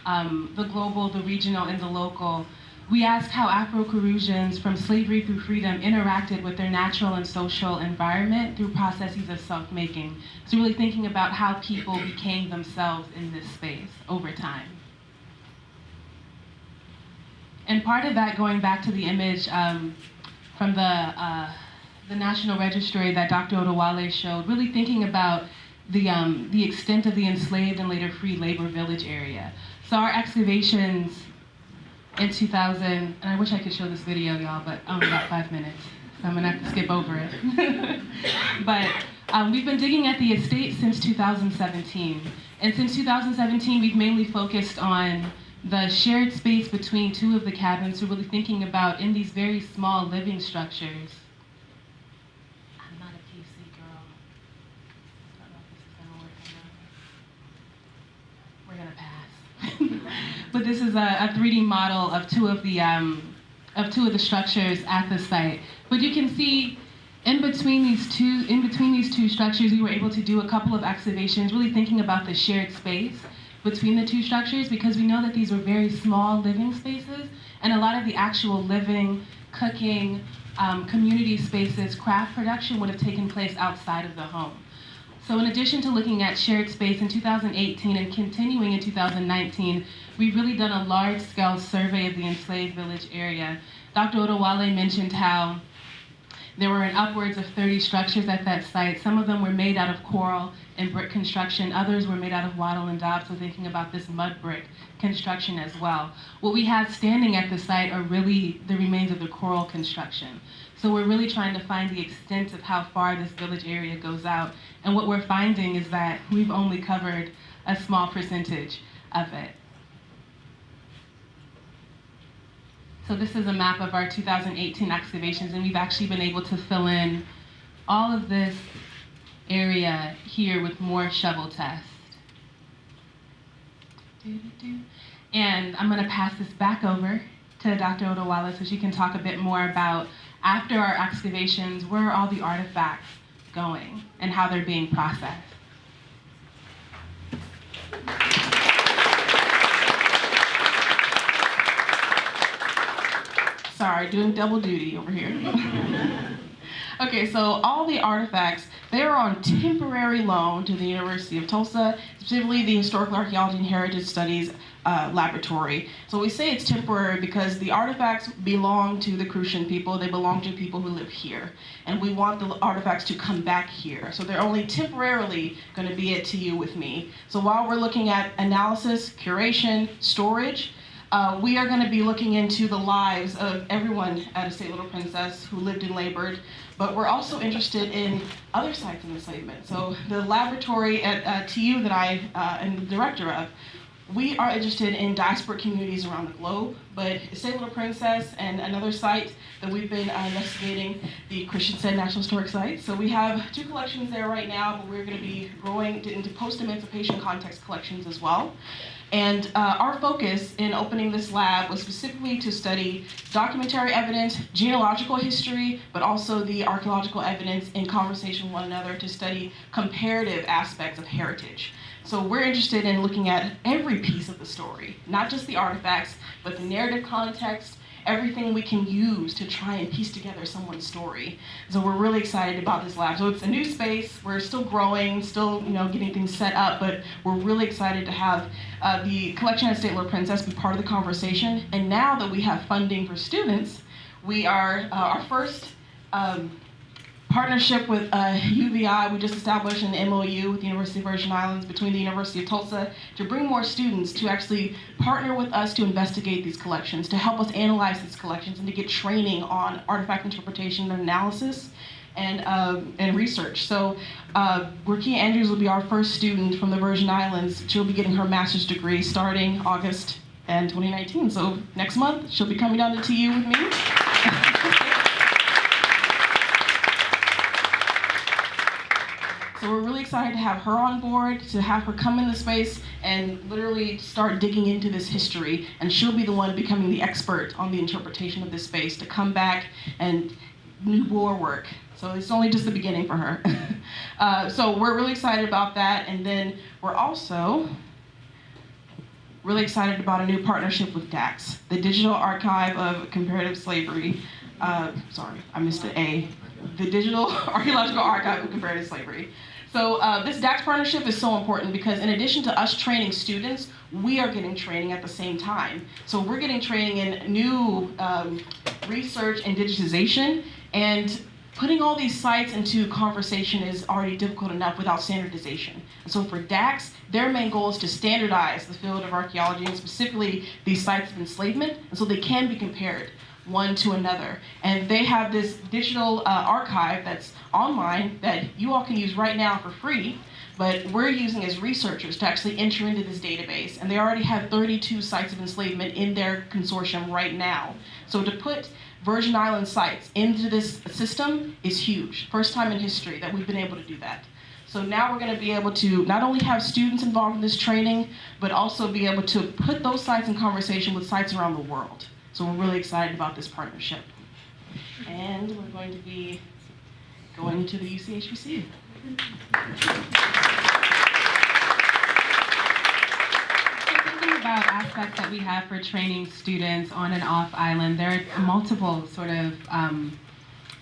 [SPEAKER 5] the global, the regional, and the local. We ask how Afro-Caribbeans from slavery through freedom interacted with their natural and social environment through processes of self-making. So really thinking about how people became themselves in this space over time. And part of that, going back to the image from the National Registry that Dr. Odewale showed, really thinking about the extent of the enslaved and later free labor village area. So our excavations in 2000, and I wish I could show this video, y'all, but I only got 5 minutes, so I'm gonna have to skip over it. But we've been digging at the estate since 2017. And since 2017, we've mainly focused on the shared space between 2 of the cabins, so really thinking about in these very small living structures. I'm not a PC girl. I don't know if this is gonna work or not. We're gonna pass. But this is a 3D model of two of the structures at the site. But you can see in between these two structures, we were able to do a couple of excavations, really thinking about the shared space between the 2 structures, because we know that these were very small living spaces, and a lot of the actual living, cooking, community spaces, craft production would have taken place outside of the home. So in addition to looking at shared space in 2018 and continuing in 2019, we've really done a large-scale survey of the enslaved village area. Dr. Odewale mentioned how There were upwards of 30 structures at that site. Some of them were made out of coral and brick construction. Others were made out of wattle and daub, so thinking about this mud brick construction as well. What we have standing at the site are really the remains of the coral construction. So we're really trying to find the extent of how far this village area goes out. And what we're finding is that we've only covered a small percentage of it. So this is a map of our 2018 excavations, and we've actually been able to fill in all of this area here with more shovel tests. And I'm going to pass this back over to Dr. Odawala so she can talk a bit more about, after our excavations, where are all the artifacts going and how they're being processed. Sorry, doing double duty over here. Okay, so all the artifacts, they're on temporary loan to the University of Tulsa, specifically the Historical Archaeology and Heritage Studies Laboratory. So we say it's temporary because the artifacts belong to the Crucian people, they belong to people who live here. And we want the artifacts to come back here. So they're only temporarily going to be at TU with me. So while we're looking at analysis, curation, storage, we are going to be looking into the lives of everyone at Estate Little Princess who lived and labored, but we're also interested in other sites of enslavement. So the laboratory at TU that I am the director of, we are interested in diasporic communities around the globe, but Estate Little Princess and another site that we've been investigating, the Christiansted National Historic Site. So we have 2 collections there right now, but we're going to be growing into post-emancipation context collections as well. And our focus in opening this lab was specifically to study documentary evidence, genealogical history, but also the archaeological evidence in conversation with one another to study comparative aspects of heritage. So we're interested in looking at every piece of the story, not just the artifacts, but the narrative context, everything we can use to try and piece together someone's story. So we're really excited about this lab. So it's a new space, we're still growing, still getting things set up, but we're really excited to have the collection at Estate Little Princess be part of the conversation. And now that we have funding for students, we are, our first partnership with UVI, we just established an MOU with the University of Virgin Islands between the University of Tulsa to bring more students to actually partner with us to investigate these collections, to help us analyze these collections, and to get training on artifact interpretation and analysis and research. So Rakia Andrews will be our first student from the Virgin Islands. She'll be getting her master's degree starting August in 2019. So next month, she'll be coming down to TU with me. So we're really excited to have her on board, to have her come in the space and literally start digging into this history. And she'll be the one becoming the expert on the interpretation of this space, to come back and do more work. So it's only just the beginning for her. So we're really excited about that. And then we're also really excited about a new partnership with DAX, the Digital Archive of Comparative Slavery. Sorry, I missed the A. The Digital Archaeological Archive of Comparative Slavery. So this DAX partnership is so important because in addition to us training students, we are getting training at the same time. So we're getting training in new research and digitization, and putting all these sites into conversation is already difficult enough without standardization. And so for DAX, their main goal is to standardize the field of archaeology, and specifically these sites of enslavement, and so they can be compared one to another. And they have this digital archive that's online that you all can use right now for free, but we're using as researchers to actually enter into this database. And they already have 32 sites of enslavement in their consortium right now. So to put Virgin Island sites into this system is huge. First time in history that we've been able to do that. So now we're going to be able to not only have students involved in this training, but also be able to put those sites in conversation with sites around the world. So we're really excited about this partnership. And we're going to be going to the UCHBC. Thinking about aspects that we have for training students on and off island, there are multiple sort of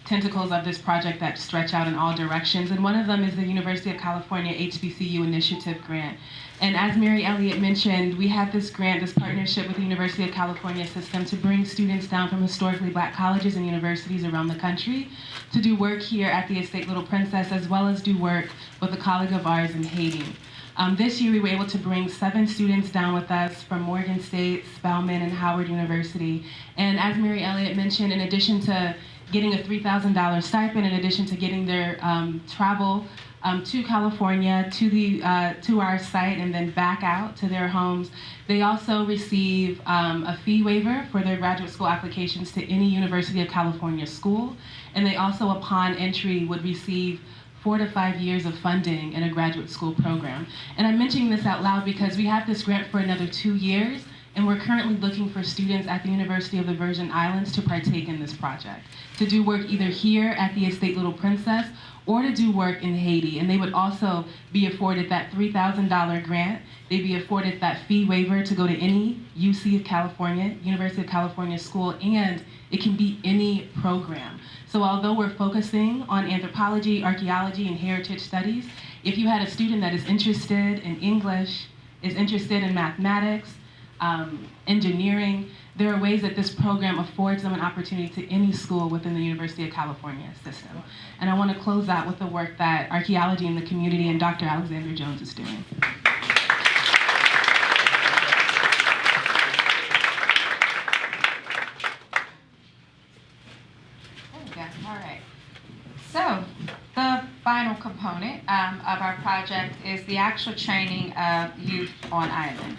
[SPEAKER 5] tentacles of this project that stretch out in all directions, and one of them is the University of California HBCU Initiative Grant. And as Mary Elliott mentioned, we have this grant, this partnership with the University of California system to bring students down from historically Black colleges and universities around the country to do work here at the Estate Little Princess, as well as do work with a colleague of ours in Haiti. This year we were able to bring 7 students down with us from Morgan State, Spelman, and Howard University. And as Mary Elliott mentioned, in addition to getting a $3,000 stipend, in addition to getting their travel to California, to our site, and then back out to their homes, they also receive a fee waiver for their graduate school applications to any University of California school. And they also, upon entry, would receive 4 to 5 years of funding in a graduate school program. And I'm mentioning this out loud because we have this grant for another 2 years, and we're currently looking for students at the University of the Virgin Islands to partake in this project, to do work either here at the Estate Little Princess or to do work in Haiti. And they would also be afforded that $3,000 grant. They'd be afforded that fee waiver to go to any UC of California, University of California school, and it can be any program. So although we're focusing on anthropology, archaeology, and heritage studies, if you had a student that is interested in English, is interested in mathematics, engineering, there are ways that this program affords them an opportunity to any school within the University of California system. And I want to close out with the work that Archaeology in the Community and Dr. Alexander Jones is doing.
[SPEAKER 6] All right. So the final component of our project is the actual training of youth on island.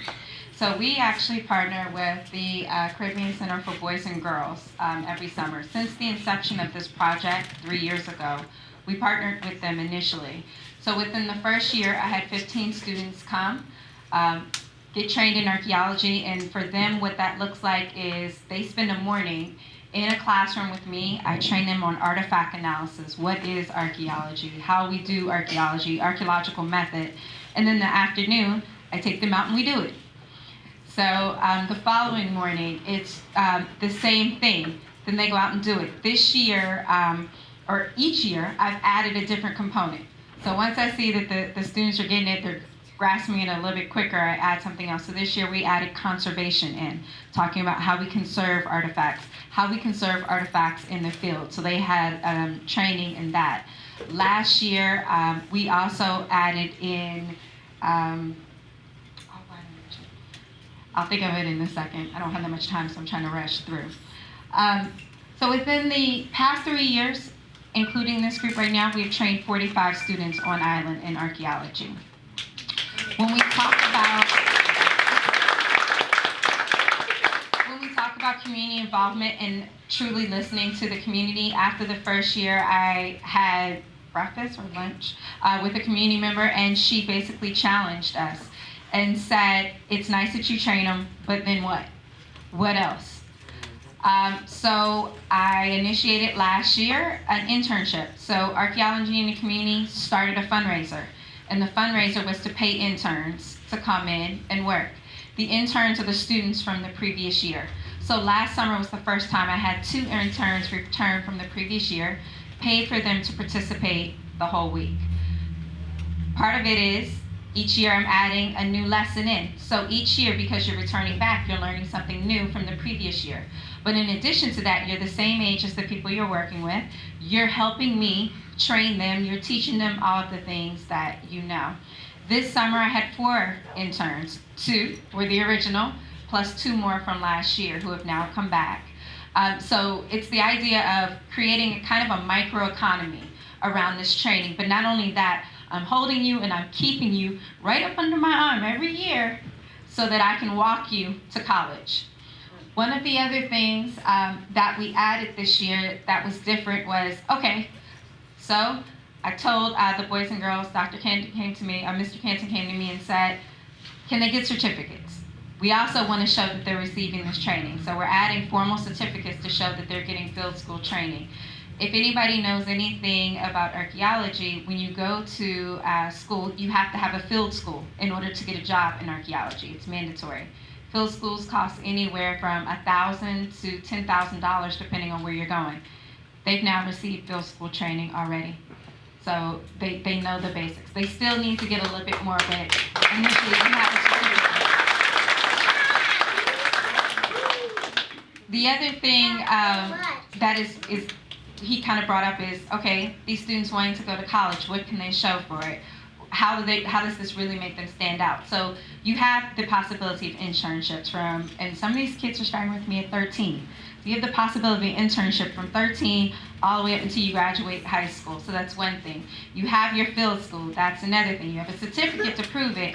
[SPEAKER 6] So we actually partner with the Caribbean Center for Boys and Girls every summer. Since the inception of this project 3 years ago, we partnered with them initially. So within the first year, I had 15 students come, get trained in archaeology, and for them, what that looks like is they spend a morning in a classroom with me. I train them on artifact analysis. What is archaeology? How we do archaeology, archaeological method. And then the afternoon, I take them out and we do it. So the following morning, it's the same thing. Then they go out and do it. This year, or each year, I've added a different component. So once I see that the students are getting it, they're grasping it a little bit quicker, I add something else. So this year we added conservation in, talking about how we conserve artifacts, in the field. So they had training in that. Last year, we also added in, I'll think of it in a second. I don't have that much time, so I'm trying to rush through. So within the past 3 years, including this group right now, we've trained 45 students on island in archaeology. When we talk about community involvement and truly listening to the community, after the first year, I had breakfast or lunch with a community member, and she basically challenged us and said, it's nice that you train them, but then what? What else? So I initiated last year an internship. So Archaeology in the Community started a fundraiser, and the fundraiser was to pay interns to come in and work. The interns are the students from the previous year. So last summer was the first time I had 2 interns return from the previous year, paid for them to participate the whole week. Part of it is, each year I'm adding a new lesson in. So each year, because you're returning back, you're learning something new from the previous year. But in addition to that, you're the same age as the people you're working with. You're helping me train them. You're teaching them all of the things that you know. This summer I had 4 interns. 2 were the original, plus 2 more from last year who have now come back. So it's the idea of creating a kind of a microeconomy around this training. But not only that, I'm holding you and I'm keeping you right up under my arm every year so that I can walk you to college. One of the other things that we added this year that was different was, okay, so I told the boys and girls, Mr. Canton came to me and said, can they get certificates? We also want to show that they're receiving this training. So we're adding formal certificates to show that they're getting field school training. If anybody knows anything about archaeology, when you go to school, you have to have a field school in order to get a job in archaeology. It's mandatory. Field schools cost anywhere from $1,000 to $10,000 depending on where you're going. they've now received field school training already. So they know the basics. They still need to get a little bit more, but initially we have a certificate. The other thing that is he kind of brought up is, okay, these students wanting to go to college, what can they show for it? How does this really make them stand out? So you have the possibility of internships and some of these kids are starting with me at 13. So you have the possibility of internship from 13 all the way up until you graduate high school. So that's one thing. You have your field school, that's another thing. You have a certificate to prove it.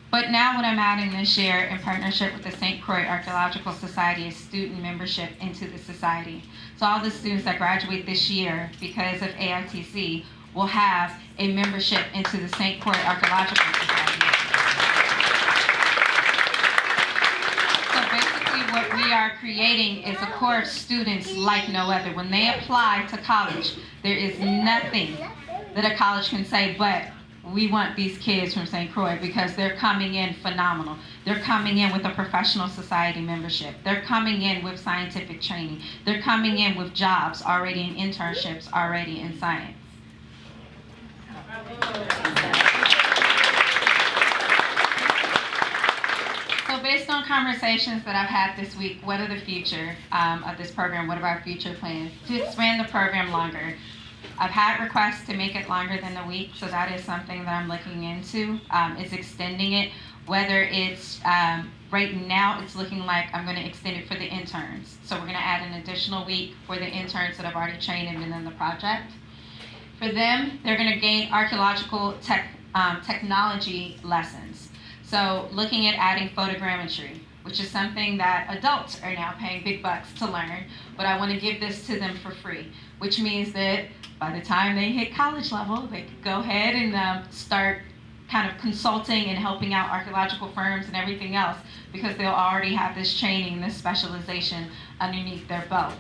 [SPEAKER 6] But now what I'm adding this year in partnership with the St. Croix Archaeological Society is student membership into the society. So all the students that graduate this year because of AITC will have a membership into the St. Croix Archaeological Society. So basically what we are creating is a core of students like no other. When they apply to college, there is nothing that a college can say, but we want these kids from St. Croix because they're coming in phenomenal. They're coming in with a professional society membership. They're coming in with scientific training. They're coming in with jobs already and internships already in science. So based on conversations that I've had this week, what are the future of this program? What are our future plans? To expand the program longer. I've had requests to make it longer than a week, so that is something that I'm looking into, is extending it. Whether it's, right now it's looking like I'm gonna extend it for the interns. So we're gonna add an additional week for the interns that have already trained and been in the project. For them, they're gonna gain archaeological technology lessons. So looking at adding photogrammetry, which is something that adults are now paying big bucks to learn, but I wanna give this to them for free, which means that by the time they hit college level, they could go ahead and start kind of consulting and helping out archaeological firms and everything else because they'll already have this training, this specialization underneath their belt.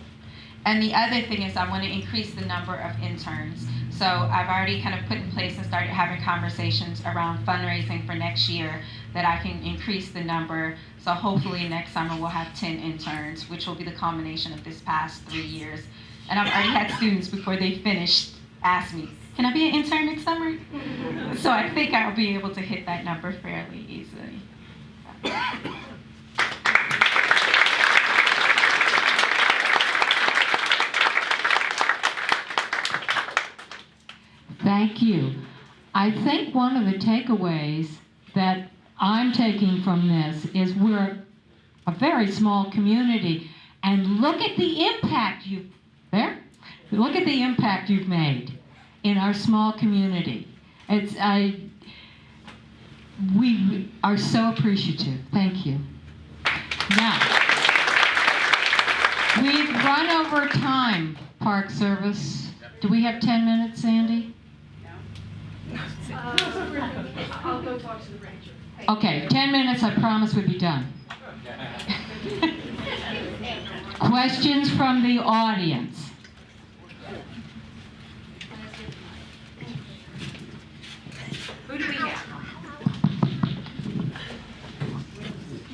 [SPEAKER 6] And the other thing is I want to increase the number of interns. So I've already kind of put in place and started having conversations around fundraising for next year that I can increase the number. So hopefully next summer we'll have 10 interns, which will be the culmination of this past 3 years. And I've already had students before they finished ask me, can I be an intern next summer? So I think I'll be able to hit that number fairly easily.
[SPEAKER 7] Thank you. I think one of the takeaways that I'm taking from this is we're a very small community, and look at the impact Look at the impact you've made in our small community. We are so appreciative. Thank you. Now, we've run over time, Park Service. Do we have 10 minutes, Sandy?
[SPEAKER 4] I'll go talk to the ranger.
[SPEAKER 7] Okay, 10 minutes, I promise we'll be done. Questions from the audience?
[SPEAKER 6] Who do we have?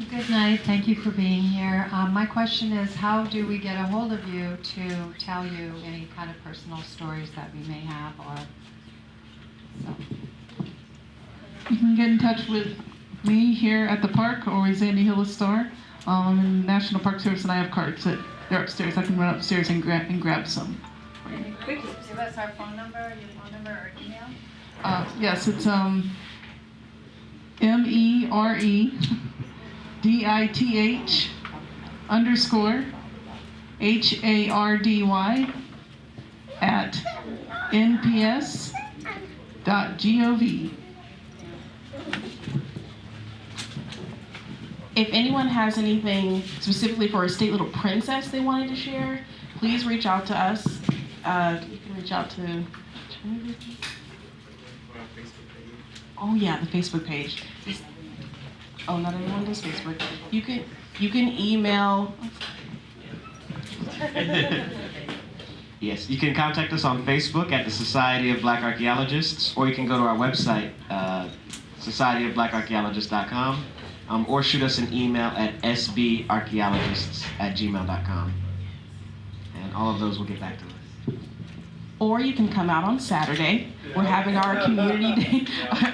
[SPEAKER 8] Good night. Thank you for being here. My question is, how do we get a hold of you to tell you any kind of personal stories that we may have?
[SPEAKER 2] You can get in touch with me here at the park or with Sandy Hill Star. In National Park Service, and I have cards they're upstairs. I can run upstairs and grab some.
[SPEAKER 8] Give us our phone number, your phone number or email.
[SPEAKER 2] Yes, it's MEREDITH_HARDY@nps.gov.
[SPEAKER 9] If anyone has anything specifically for a state little princess they wanted to share, please reach out to us. You can reach out to. Oh yeah, the Facebook page. Oh, not everyone does Facebook. You can email.
[SPEAKER 3] Yes, you can contact us on Facebook at the Society of Black Archaeologists, or you can go to our website, societyofblackarchaeologists.com, or shoot us an email at sbarchaeologists@gmail.com. And all of those will get back to us.
[SPEAKER 9] or you can come out on Saturday. We're having our community day.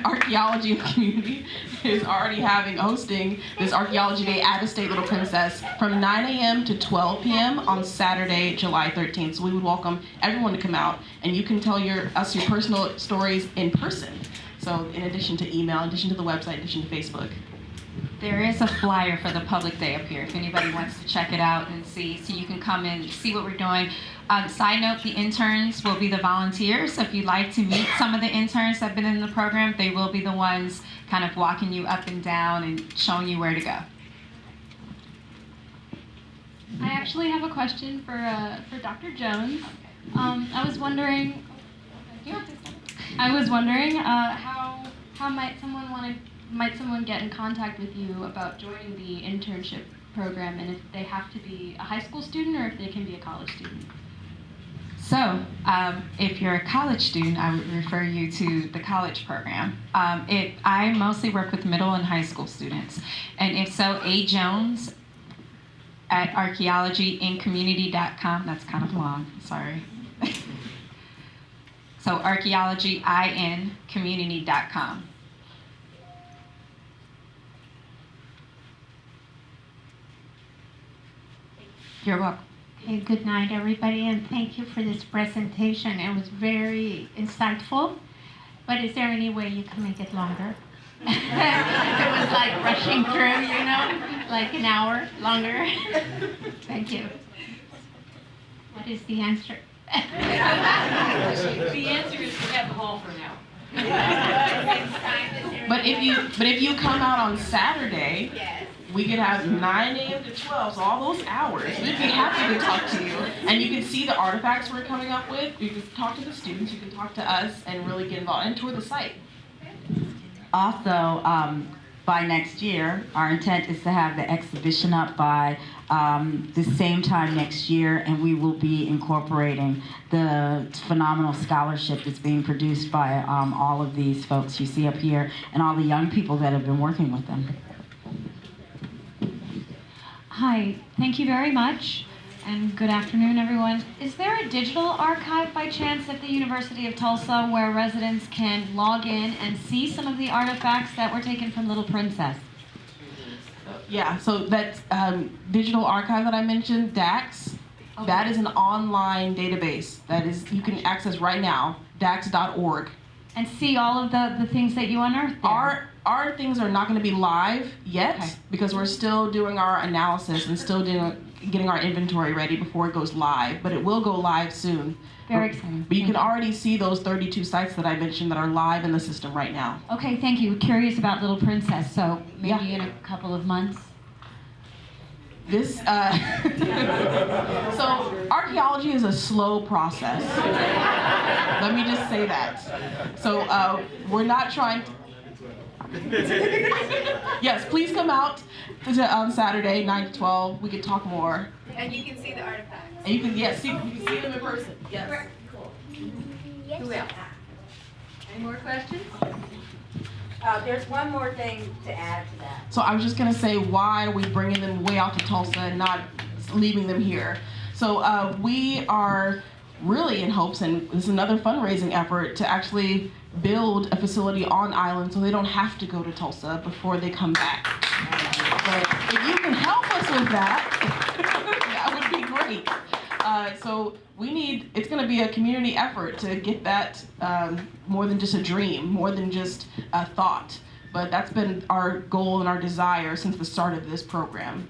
[SPEAKER 9] Archaeology and Community is already hosting this Archaeology Day at the State Little Princess from 9 a.m. to 12 p.m. on Saturday, July 13th. So we would welcome everyone to come out, and you can tell us your personal stories in person. So in addition to email, in addition to the website, in addition to Facebook.
[SPEAKER 6] There is a flyer for the public day up here if anybody wants to check it out and see, so you can come in and see what we're doing. Side note, the interns will be the volunteers. So if you'd like to meet some of the interns that have been in the program, they will be the ones kind of walking you up and down and showing you where to go.
[SPEAKER 10] I actually have a question for Dr. Jones. I was wondering how might someone get in contact with you about joining the internship program, and if they have to be a high school student or if they can be a college student?
[SPEAKER 6] So, if you're a college student, I would refer you to the college program. I mostly work with middle and high school students, and if so, A. Jones at archaeologyInCommunity.com. That's kind of long, sorry. So archaeologyInCommunity.com. You're welcome.
[SPEAKER 11] Hey, good night, everybody, and thank you for this presentation. It was very insightful, but is there any way you can make it longer? It was like rushing through, like an hour longer. Thank you. What is the answer?
[SPEAKER 4] The answer is we have the hall for now.
[SPEAKER 9] But if you come out on Saturday, we could have 9 a.m. to 12, so all those hours. We'd be happy to talk to you. And you can see the artifacts we're coming up with. You can talk to the students, you can talk to us, and really get involved and tour the site.
[SPEAKER 1] Also, by next year, our intent is to have the exhibition up by the same time next year, and we will be incorporating the phenomenal scholarship that's being produced by all of these folks you see up here and all the young people that have been working with them.
[SPEAKER 10] Hi, thank you very much, and good afternoon, everyone. Is there a digital archive by chance at the University of Tulsa where residents can log in and see some of the artifacts that were taken from Little Princess?
[SPEAKER 9] Yeah, so that digital archive that I mentioned, DAX,
[SPEAKER 10] Okay.
[SPEAKER 9] that is an online database that is you can access right now, dax.org.
[SPEAKER 10] And see all of the things that you unearthed there?
[SPEAKER 9] Our things are not going to be live yet
[SPEAKER 10] Okay.
[SPEAKER 9] because we're still doing our analysis and still getting our inventory ready before it goes live, but it will go live soon.
[SPEAKER 10] Very exciting.
[SPEAKER 9] But you
[SPEAKER 10] Thank
[SPEAKER 9] can already see those 32 sites that I mentioned that are live in the system right now.
[SPEAKER 10] Okay, thank you. Curious about Little Princess, so maybe
[SPEAKER 9] Yeah.
[SPEAKER 10] in a couple of months?
[SPEAKER 9] This, so archaeology is a slow process. Let me just say that. So we're not trying to, yes, please come out on Saturday, 9 to 12. We can talk more.
[SPEAKER 12] And you can see the artifacts.
[SPEAKER 9] And you can, yes, you can see them in person. Yes.
[SPEAKER 12] Cool. Who else? Any more questions? There's one more thing to add to that.
[SPEAKER 9] So I was just gonna say, why are we bringing them way out to Tulsa and not leaving them here? So we are really in hopes, and this is another fundraising effort, to actually build a facility on island so they don't have to go to Tulsa before they come back. But if you can help us with that, that would be great. So it's gonna be a community effort to get that more than just a dream, more than just a thought. But that's been our goal and our desire since the start of this program.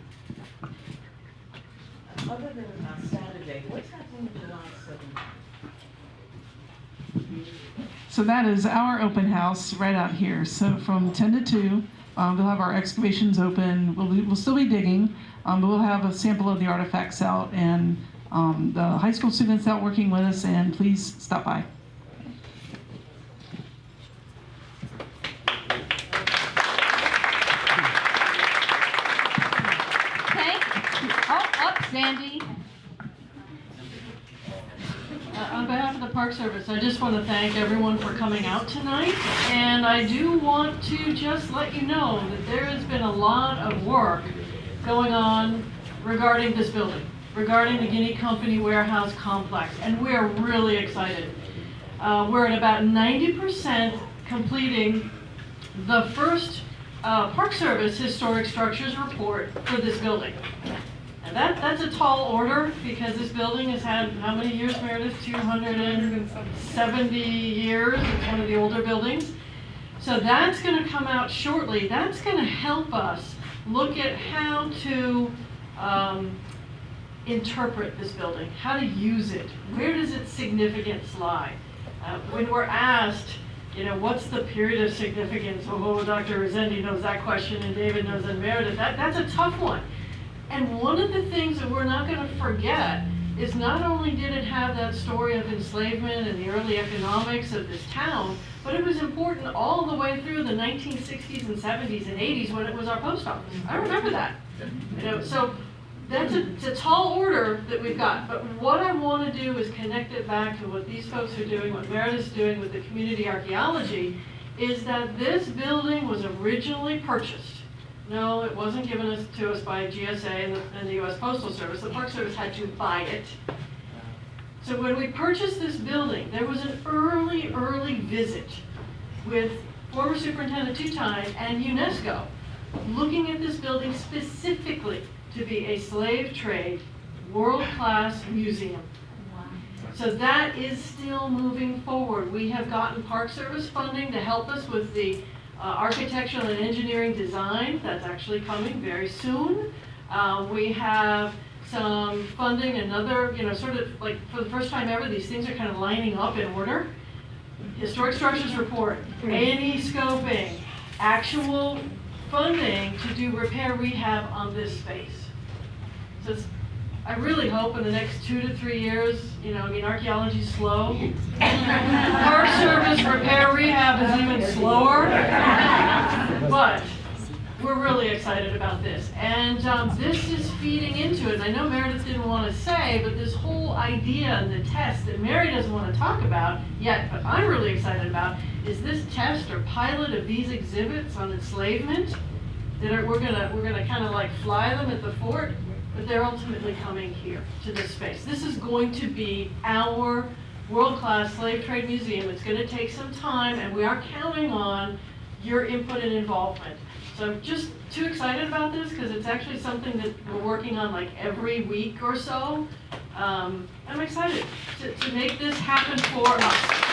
[SPEAKER 4] Other than Saturday, what's happening July 7th?
[SPEAKER 2] So that is our open house right out here. So from 10 to 2, we'll have our excavations open. We'll still be digging, but we'll have a sample of the artifacts out, and the high school students out working with us, and please stop by.
[SPEAKER 10] Up, Sandy.
[SPEAKER 4] On behalf of the Park Service, I just want to thank everyone for coming out tonight, and I do want to just let you know that there has been a lot of work going on regarding this building. regarding the Guinea Company Warehouse Complex, and we are really excited. We're at about 90% completing the first Park Service Historic Structures report for this building. And that's a tall order because this building has had how many years, Meredith? 270 years. It's one of the older buildings. So that's going to come out shortly. That's going to help us look at how to interpret this building, how to use it. Where does its significance lie? When we're asked, what's the period of significance? Oh, Dr. Rezendi knows that question, and David knows that, Meredith. That's a tough one. And one of the things that we're not going to forget is not only did it have that story of enslavement and the early economics of this town, but it was important all the way through the 1960s and 70s and 80s when it was our post office. I remember that. So that's a tall order that we've got. But what I want to do is connect it back to what these folks are doing, what Meredith's doing with the community archaeology, is that this building was originally purchased. No, it wasn't given to us by GSA and the U.S. Postal Service. The Park Service had to buy it. So when we purchased this building, there was an early visit with former Superintendent Tutine and UNESCO looking at this building specifically to be a slave trade world-class museum. So that is still moving forward. We have gotten Park Service funding to help us with the architectural and engineering design. That's actually coming very soon. We have some funding, another, sort of like for the first time ever, these things are kind of lining up in order. Historic Structures Report, A&E scoping, actual funding to do repair rehab on this space. So I really hope in the next 2 to 3 years, archaeology's slow. Park Service repair rehab is even slower. But we're really excited about this. And this is feeding into it. And I know Meredith didn't want to say, but this whole idea and the test that Mary doesn't want to talk about yet, but I'm really excited about, is this test or pilot of these exhibits on enslavement that we're gonna kind of like fly them at the fort. But they're ultimately coming here to this space. This is going to be our world-class slave trade museum. It's going to take some time, and we are counting on your input and involvement. So I'm just too excited about this because it's actually something that we're working on like every week or so. I'm excited to make this happen for us.